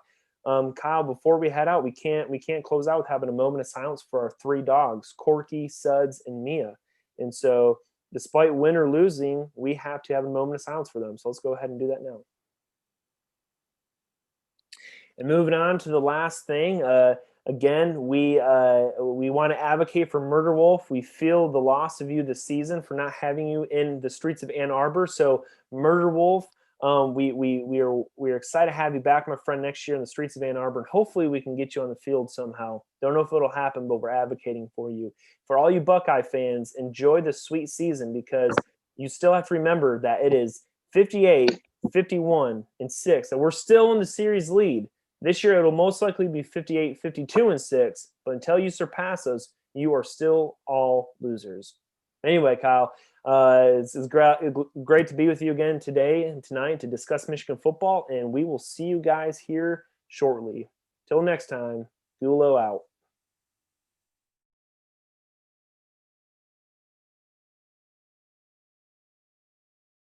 Speaker 2: Kyle, before we head out, we can't close out with having a moment of silence for our 3 dogs, Corky, Suds, and Mia. And so despite win or losing, we have to have a moment of silence for them. So let's go ahead and do that now. And moving on to the last thing, again, we want to advocate for Murder Wolf. We feel the loss of you this season for not having you in the streets of Ann Arbor. So Murder Wolf, we are excited to have you back, my friend, next year in the streets of Ann Arbor. And hopefully we can get you on the field somehow. Don't know if it'll happen, but we're advocating for you. For all you Buckeye fans, enjoy the sweet season, because you still have to remember that it is 58, 51, and 6, and we're still in the series lead. This year, it'll most likely be 58, 52, and 6. But until you surpass us, you are still all losers. Anyway, Kyle, it's great to be with you again today and tonight to discuss Michigan football. And we will see you guys here shortly. Till next time, Gulo out.